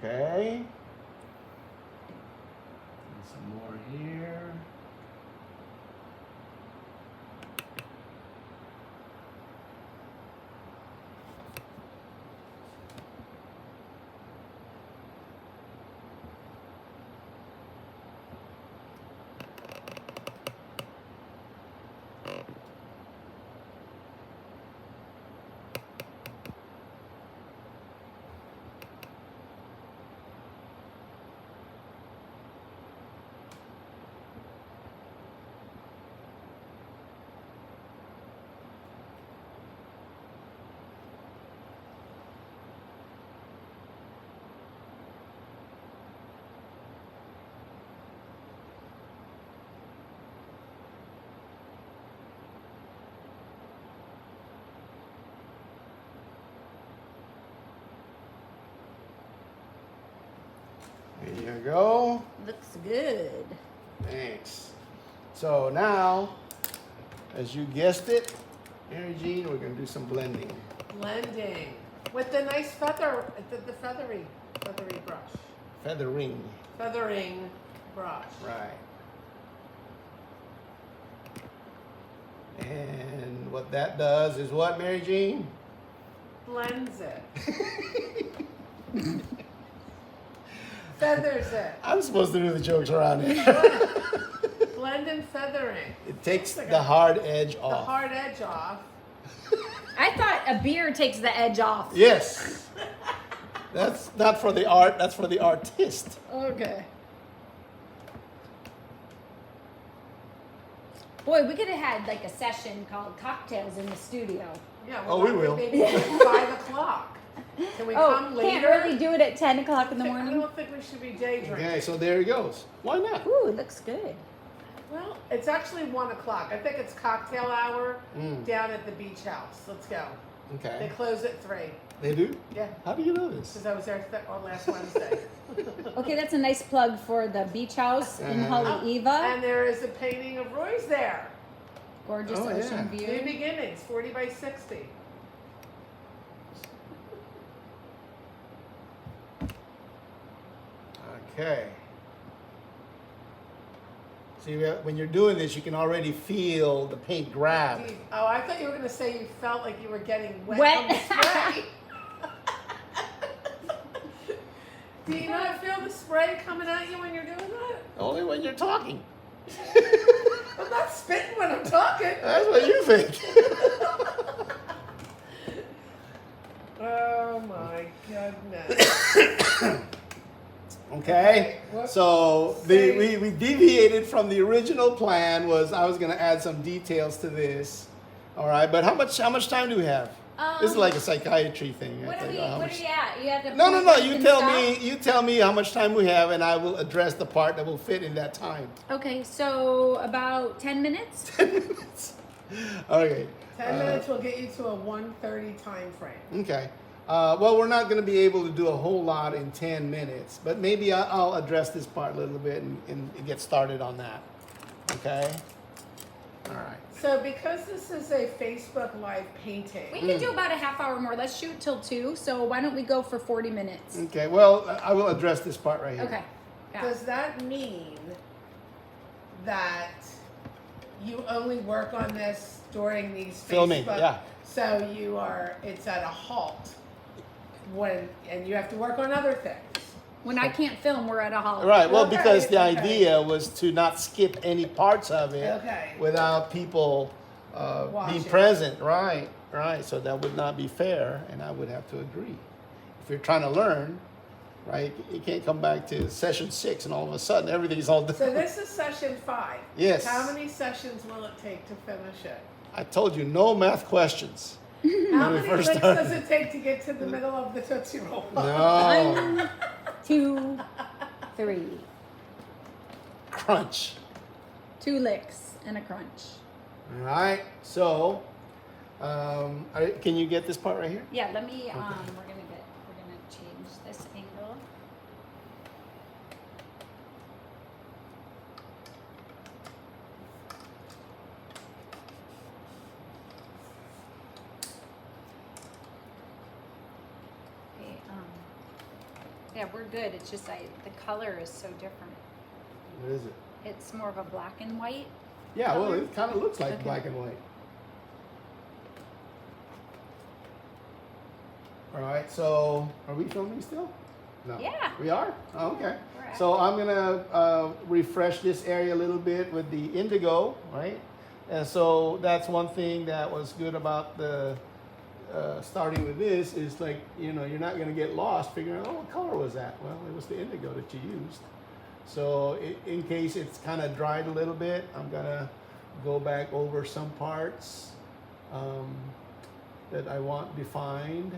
Okay. And some more here. There you go. Looks good. Thanks. So now, as you guessed it, Mary Jean, we're going to do some blending. Blending. With the nice the feathery brush. Feathering. Feathering brush. Right. And what that does is what, Mary Jean? Blends it. Feathers it. I'm supposed to do the jokes around here. Blend and feathering. It takes the hard edge The off. hard edge off. I thought a beer takes the edge off. Yes. That's not for the art, that's for the artist. Okay. Boy, we could have had like a session called Cocktails in the Studio. Yeah. Oh, we will. Maybe like 5 o'clock. Can we come Oh, later? can't really do it at 10 o'clock in the I morning? don't think we should be day drinking. Okay, so there he goes. Why not? Ooh, it looks good. Well, it's actually 1 o'clock. I think it's cocktail hour Mm. down at the beach house. Let's go. They Okay. close at 3. They do? Yeah. How do you know this? Because I was there on last Wednesday. Okay, that's a nice plug for the beach house in Uh-huh. Haleiwa. And there is a painting of Roy's there. Gorgeous Oh, ocean yeah. New view. beginnings, 40 by 60. Okay. See, when you're doing this, you can already feel the paint grab. Oh, I thought you were going to say you felt like you were getting wet, Wet? from the spray. Do you not feel the spray coming at you when you're doing that? Only when you're talking. I'm not spitting when I'm talking. That's what you think. Oh my goodness. Okay, Whoops. so Say- we deviated from the original plan. Was I was going to add some details to this. All right, but how much time do we have? This is like a psychiatry thing. What It's are like, we? oh, how What much- are you at? You have to. No, no, point no. where You can tell stop? me. You tell me how much time we have, and I will address the part that will fit in that time. Okay, so about 10 minutes. 10 minutes. Okay. 10 minutes will get you to a 1:30 time frame. Okay. Well, we're not going to be able to do a whole lot in 10 minutes, but maybe I'll address this part a little bit and get started on that. Okay? All right. So because this is a Facebook Live painting, We can do about a half hour more. Let's shoot till 2. So why don't we go for 40 minutes? Okay. Well, I will address this part right here. Okay. Yeah. does that mean that you only work on this during these Filming, Facebook? yeah. So it's at a halt and you have to work on other things. When I can't film, we're at a holiday. Right. Well, Okay, because the okay. idea was to not skip any parts of it Okay. without people being Watching. present. Right. Right. So that would not be fair, and I would have to agree. If you're trying to learn, right, you can't come back to session 6 and all of a sudden everything's all So different. this is session 5. Yes. How many sessions will it take to finish it? I told you, no math questions. How When we many first licks started. does it take to get to the middle of the Tootsie Roll? No. 1, 2, 3. Crunch. 2 licks and a crunch. All right. So, can you get this part right here? Yeah, let me. We're gonna change this angle. Okay. Yeah, we're good. It's just the color is so different. What is it? It's more of a black and white. Yeah, well, it kind of looks like Okay. black and white. All right, so are we filming still? No. Yeah. We are? Oh, okay. We're at So I'm gonna refresh this area a little bit with the indigo, right? And so that's one thing that was good about the starting with this is like, you know, you're not gonna get lost figuring out, oh, what color was that? Well, it was the indigo that you used. So in case it's kind of dried a little bit, I'm gonna go back over some parts that I want defined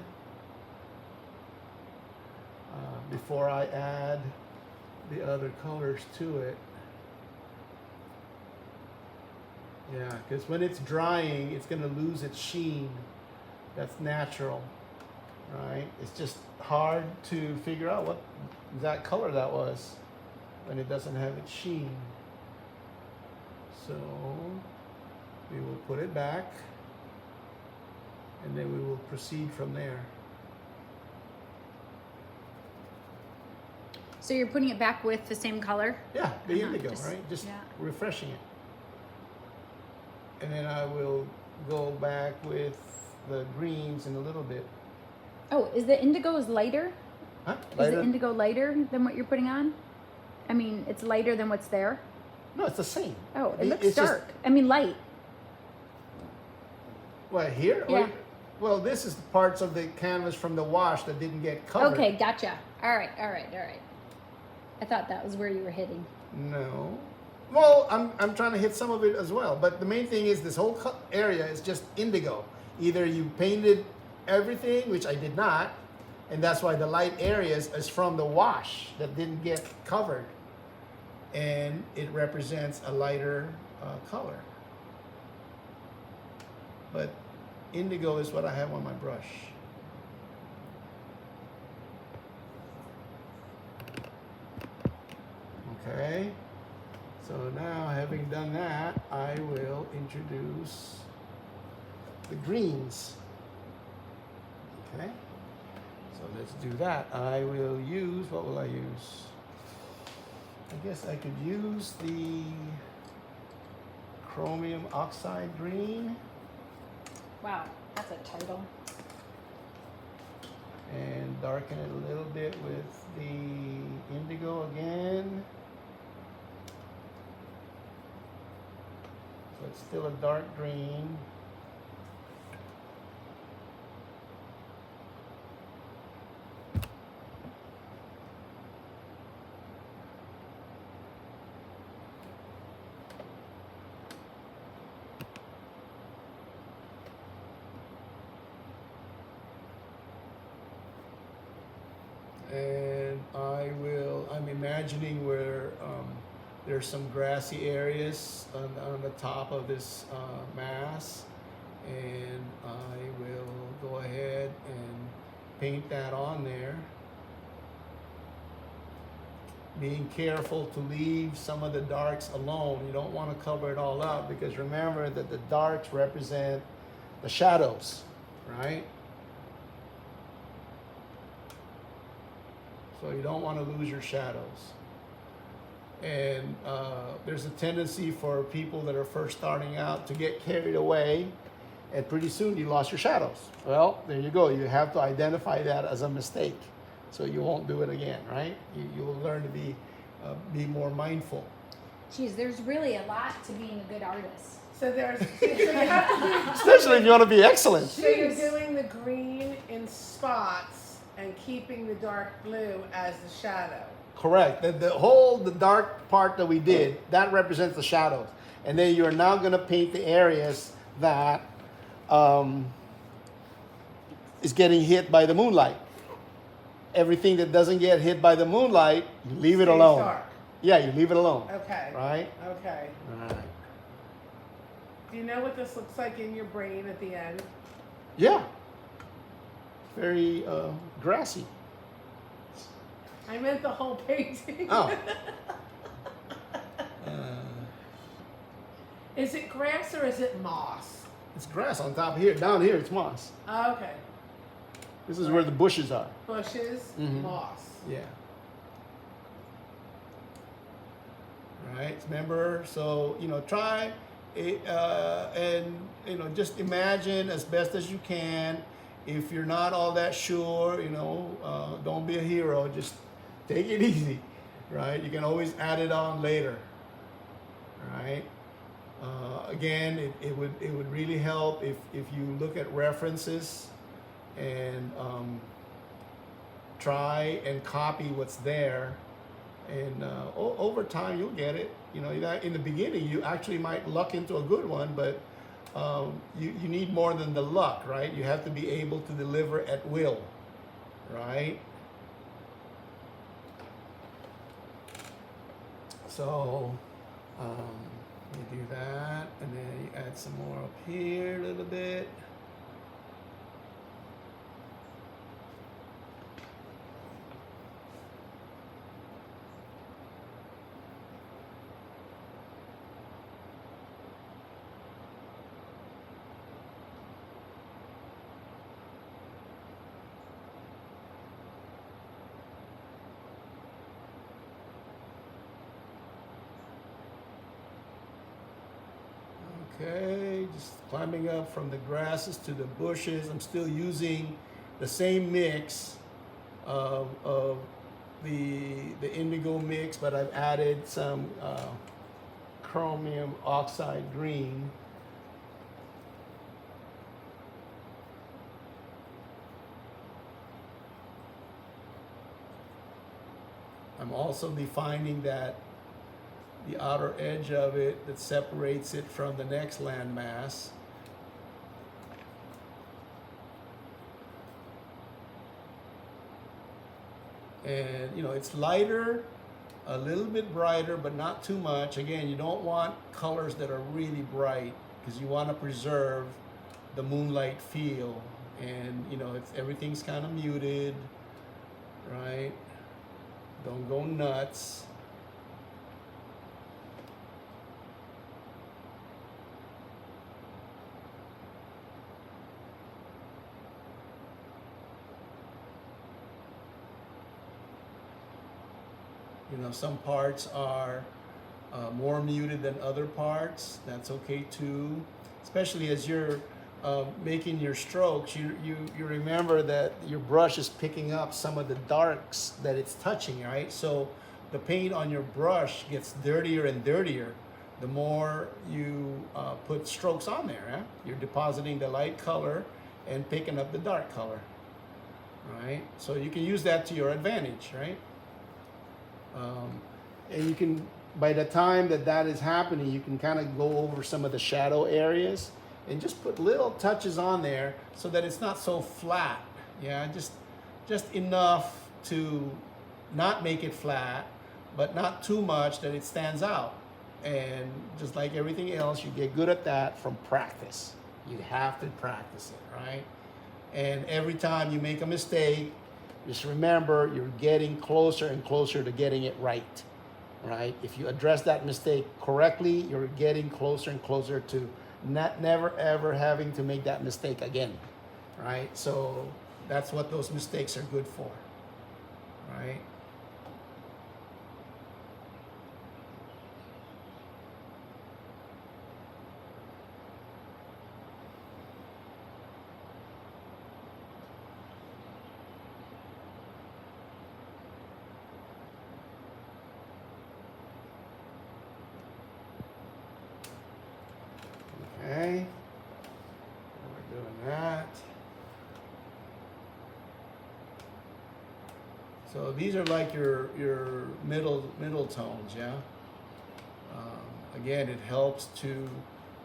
before I add the other colors to it. Yeah, because when it's drying, it's gonna lose its sheen. That's natural, right? It's just hard to figure out what exact color that was when it doesn't have its sheen. So we will put it back and then we will proceed from there. So you're putting it back with the same color? Yeah, the indigo, just- right? Just yeah. refreshing it. And then I will go back with the greens in a little bit. Oh, is the indigo lighter? Huh? Is the Lighter? indigo lighter than what you're putting on? I mean, it's lighter than what's there. No, it's the same. Oh, it looks It's just- dark. I mean, light. What, here? Yeah. Well, this is parts of the canvas from the wash that didn't get covered. Okay, gotcha. All right. I thought that was where you were hitting. No. Well, I'm trying to hit some of it as well. But the main thing is this whole area is just indigo. Either you painted everything, which I did not, and that's why the light areas is from the wash that didn't get covered. And it represents a lighter color. But indigo is what I have on my brush. Okay. So now, having done that, I will introduce the greens. Okay. So let's do that. I will use, what will I use? I guess I could use the chromium oxide green Wow, that's a title. and darken it a little bit with the indigo again. So it's still a dark green. And I'm imagining where there's some grassy areas on the top of this mass, and I will go ahead and paint that on there. Being careful to leave some of the darks alone. You don't want to cover it all up, because remember that the darks represent the shadows, right? So you don't want to lose your shadows. And there's a tendency for people that are first starting out to get carried away, and pretty soon you lost your shadows. Well, there you go. You have to identify that as a mistake, so you won't do it again, right? You will learn to be more mindful. Geez, there's really a lot to being a good artist. So there's, so you have to do, Especially if you want to be excellent. so you're doing the green in spots and keeping the dark blue as the shadow. Correct. The dark part that we did, that represents the shadows. And then you're now going to paint the areas that is getting hit by the moonlight. Everything that doesn't get hit by the moonlight, you leave it Stays alone. dark. Yeah, you leave it alone. Okay. Right? Okay. Right. Do you know what this looks like in your brain at the end? Yeah. Very grassy. I meant the whole painting. Oh. Is it grass or is it moss? It's grass on top here. Down here, it's moss. Okay. This is where the bushes are. Bushes, Mhm. moss. Yeah. Right. Remember, so try it, and just imagine as best as you can. If you're not all that sure, don't be a hero. Just take it easy, right? You can always add it on later, right? Again, it would really help if you look at references and try and copy what's there, and over time you'll get it. In the beginning you actually might luck into a good one, but you need more than the luck, right? You have to be able to deliver at will, right? So you do that, and then you add some more up here a little bit. Okay, just climbing up from the grasses to the bushes. I'm still using the same mix of the indigo mix, but I've added some chromium oxide green. I'm also defining the outer edge of it that separates it from the next landmass. And it's lighter, a little bit brighter, but not too much. Again, you don't want colors that are really bright, because you want to preserve the moonlight feel. And everything's kind of muted, right? Don't go nuts. You know, some parts are more muted than other parts. That's okay too. Especially as you're making your strokes, you remember that your brush is picking up some of the darks that it's touching, right? So the paint on your brush gets dirtier and dirtier the more you put strokes on there. Huh? You're depositing the light color and picking up the dark color, right? So you can use that to your advantage, right? And you can, by the time that is happening, you can kind of go over some of the shadow areas and just put little touches on there so that it's not so flat. Yeah, just enough to not make it flat, but not too much that it stands out. And just like everything else, you get good at that from practice. You have to practice it, right? And every time you make a mistake, just remember you're getting closer and closer to getting it right, right? If you address that mistake correctly, you're getting closer and closer to never ever having to make that mistake again, right? So that's what those mistakes are good for, right? Okay, we're doing that. So these are like your middle tones, yeah. Again, it helps to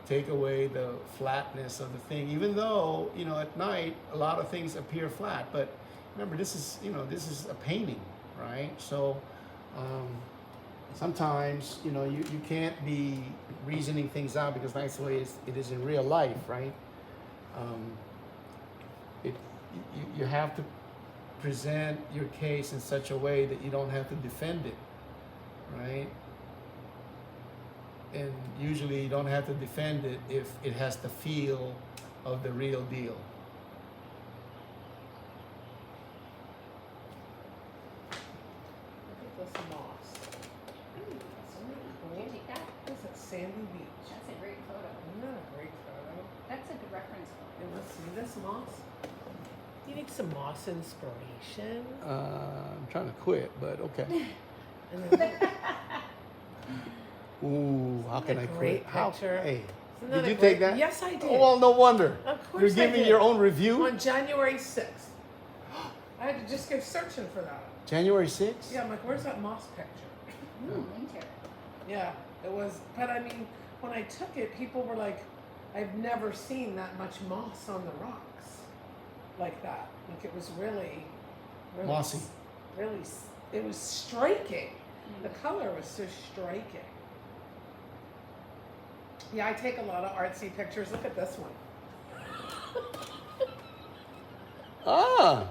take away the flatness of the thing, even though at night a lot of things appear flat. But remember, this is a painting, right? So sometimes you can't be reasoning things out because that's the way it is in real life, right? You have to present your case in such a way that you don't have to defend it, right? And usually you don't have to defend it if it has the feel of the real deal. Look at this moss. That's really Did you take that? cool. This is Sandy Beach. That's a great photo. Isn't that a great photo? That's a good reference And photo. let's see this moss. You need some moss inspiration. I'm trying to quit, but okay. And then, Ooh, how Isn't can that I a quit? great picture? Hey, isn't that did a you great- take that? Yes, I did. Oh, well, no wonder. Of course You're I giving did. your own review? On January 6th. I had to just go searching for that. January 6th? Yeah, I'm like, where's that moss picture? Ooh, winter. Yeah, it was, but I mean, when I took it, people were like, I've never seen that much moss on the rocks like that. Like it was really Mossy. It was striking. The color was so striking. Yeah, I take a lot of artsy pictures. Look at this one. Ah,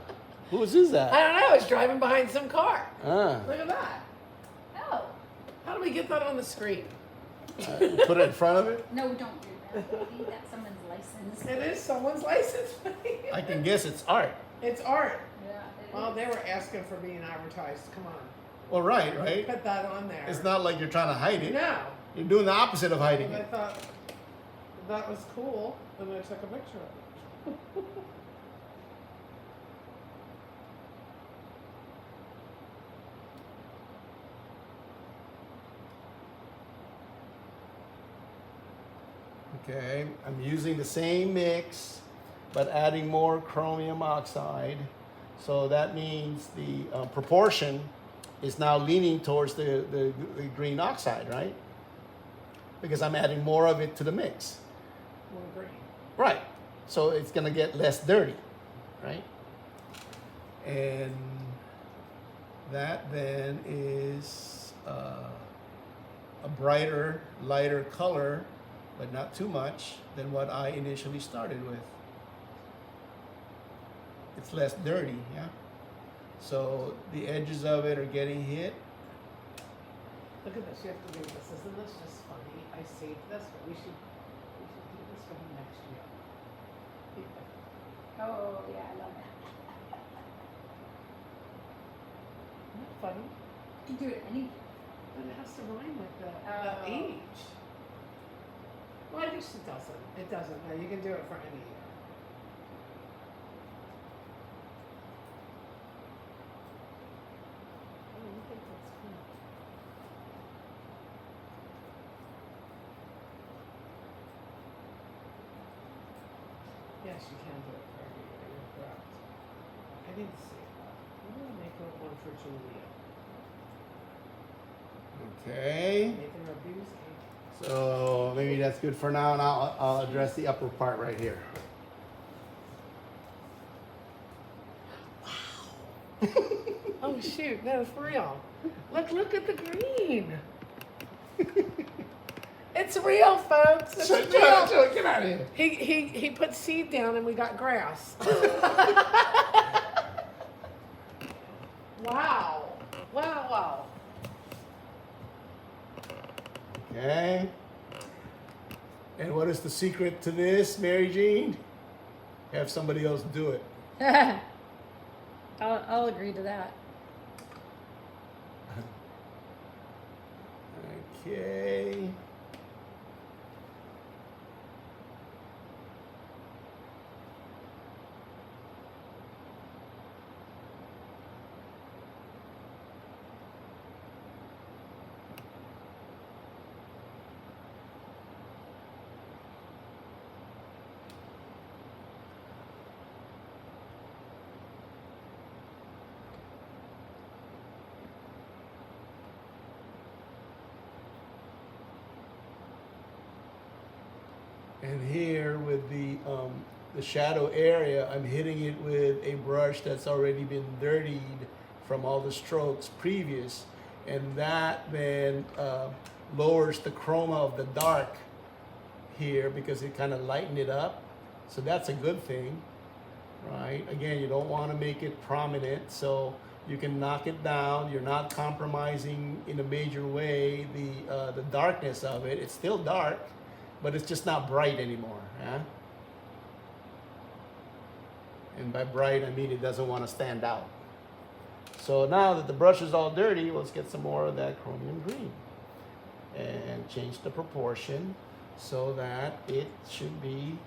whose is I that? don't know, it's driving behind some car. Ah, Look at that. Oh, How do we get that on the screen? put it in front of it? no, don't do that. Maybe that's someone's license. It is someone's license plate. I can guess it's art. It's art. Yeah, it Well, is. they were asking for being advertised. Come on. Well, right? Put that on there. It's not like you're trying to hide it. No. You're doing the opposite of hiding And I it. thought that was cool, and I took a picture of it. Okay, I'm using the same mix, but adding more chromium oxide. So that means the proportion is now leaning towards the green oxide, right? Because I'm adding more of it to the mix. More green. Right. So it's going to get less dirty, right? And that then is a brighter, lighter color, but not too much than what I initially started with. It's less dirty, yeah? So the edges of it are getting hit. Look at this. You have to read this. Isn't this just funny? I saved this, but we should do this for the next year. Oh, yeah, I love that. Isn't that funny? You can do it any. But it has to rhyme with the Oh. age. Well, I guess it doesn't. It doesn't. No, you can do it for any year. Oh, I think that's cool. Yes, you can do it for any year. You're correct. I didn't see that. I'm gonna make one for Julia. Okay. Making her abuse age. So maybe that's good for now, and I'll address the upper part right here. Oh shoot, that's real. Look at the green. It's real, folks. It's real. Get out of here. He put seed down and we got grass. Wow. Wow. Okay. And what is the secret to this, Mary Jean? Have somebody else do it. I'll agree to that. Okay. And here with the shadow area, I'm hitting it with a brush that's already been dirtied from all the strokes previous, and that then lowers the chroma of the dark here because it kind of lightened it up. So that's a good thing, right? Again, you don't want to make it prominent, so you can knock it down. You're not compromising in a major way the darkness of it. It's still dark, but it's just not bright anymore. Yeah? And by bright, I mean it doesn't want to stand out. So now that the brush is all dirty, let's get some more of that chromium green and change the proportion so that it should be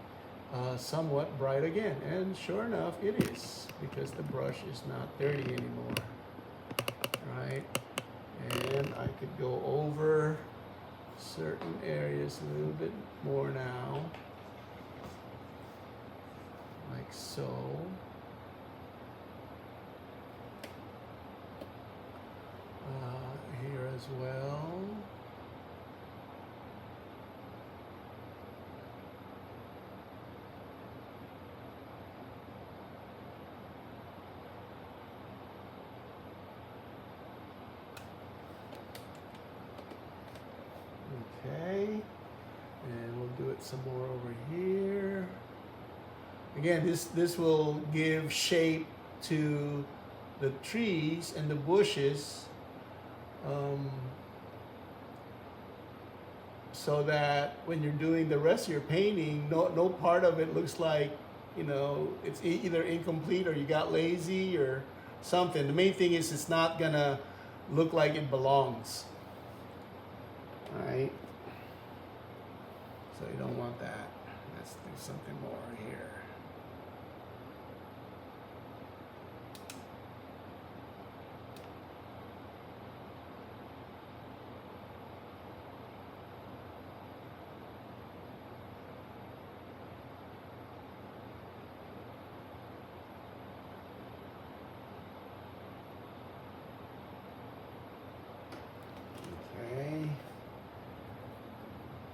somewhat bright again. And sure enough, it is, because the brush is not dirty anymore. Right? And I could go over certain areas a little bit more now, like so. Here as well. Okay, and we'll do it some more over here. Again, this will give shape to the trees and the bushes, so that when you're doing the rest of your painting, no part of it looks like, you know, it's either incomplete or you got lazy or something. The main thing is it's not gonna look like it belongs. All right. So you don't want that. Let's do something more here. Okay.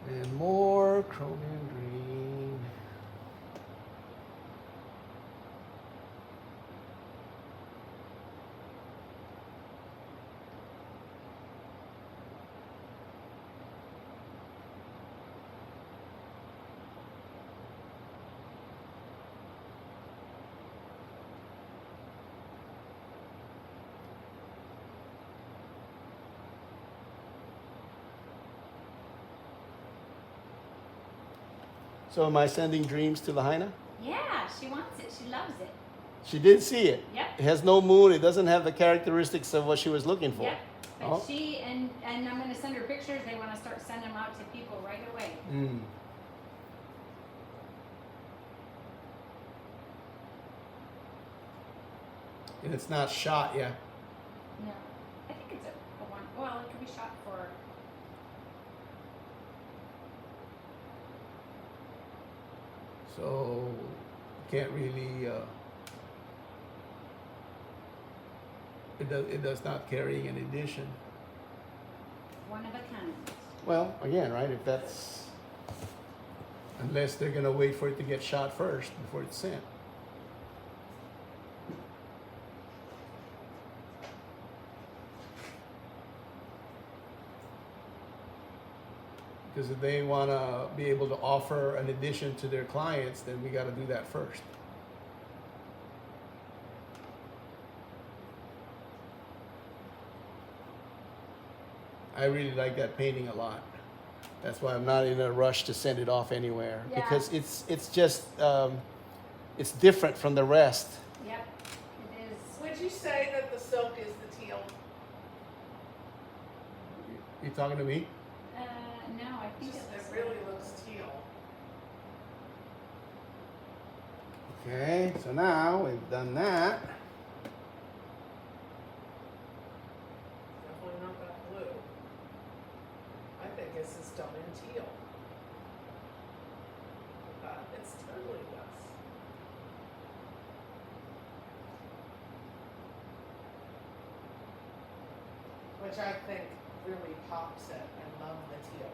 And more chromium green. So am I sending dreams to Lahaina? Yeah, she wants it. She loves it. She did see it. Yep. It has no moon. It doesn't have the characteristics of what she was looking for. Yep. And Oh. and I'm gonna send her pictures. They want to start sending them out to people right away. Mm. And it's not shot yet. No, I think it's a one. Well, it could be shot for. So can't really. It does not carry an edition. One of a kind. Well, again, right? If that's unless they're gonna wait for it to get shot first before it's sent. Because if they want to be able to offer an addition to their clients, then we got to do that first. I really like that painting a lot. That's why I'm not in a rush to send it off anywhere, Yeah. because it's just it's different from the rest. Yep, it is. Would you say that the silk is the teal? You talking to me? No, I think Just, it looks it really looks teal. Okay, so now we've done that. Definitely not that blue. I think this is done in teal. It's totally this. Which I think really pops it. I love the teal.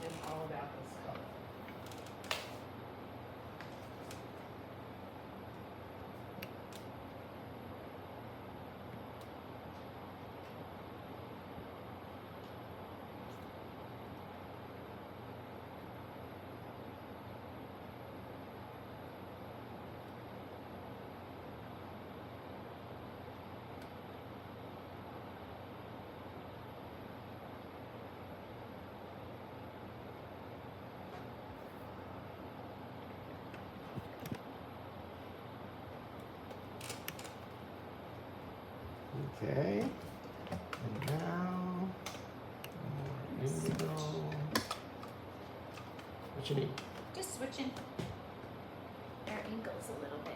I'm all about this color. Okay, and now more indigo. What you need? just switching their angles a little bit.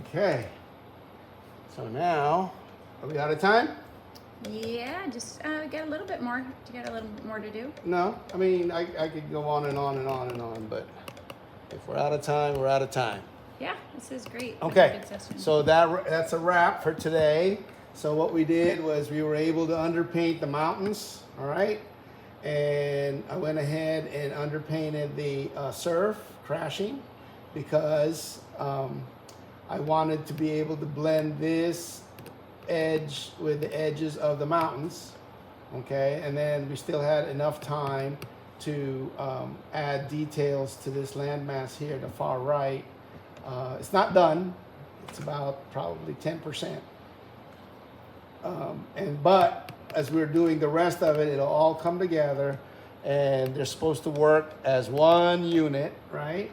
Okay, so now are we out of time? Yeah, just get a little bit more. To get a little bit more to do. No, I mean I could go on and on and on and on, but if we're out of time, we're out of time. Yeah, this is great. Okay, Good session. so that's a wrap for today. So what we did was we were able to underpaint the mountains, all right? And I went ahead and underpainted the surf crashing because I wanted to be able to blend this edge with the edges of the mountains, okay? And then we still had enough time to add details to this landmass here, the far right. It's not done. It's about probably 10%. But as we're doing the rest of it, it'll all come together, and they're supposed to work as one unit, right?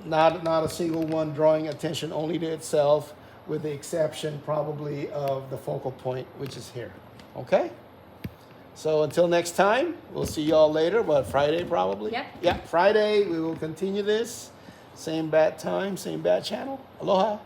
Not a single one drawing attention only to itself, with the exception probably of the focal point, which is here. Okay? So until next time, we'll see y'all later. What, Friday probably? Yep. Yeah, Friday we will continue this. Same bat time, same bat channel. Aloha.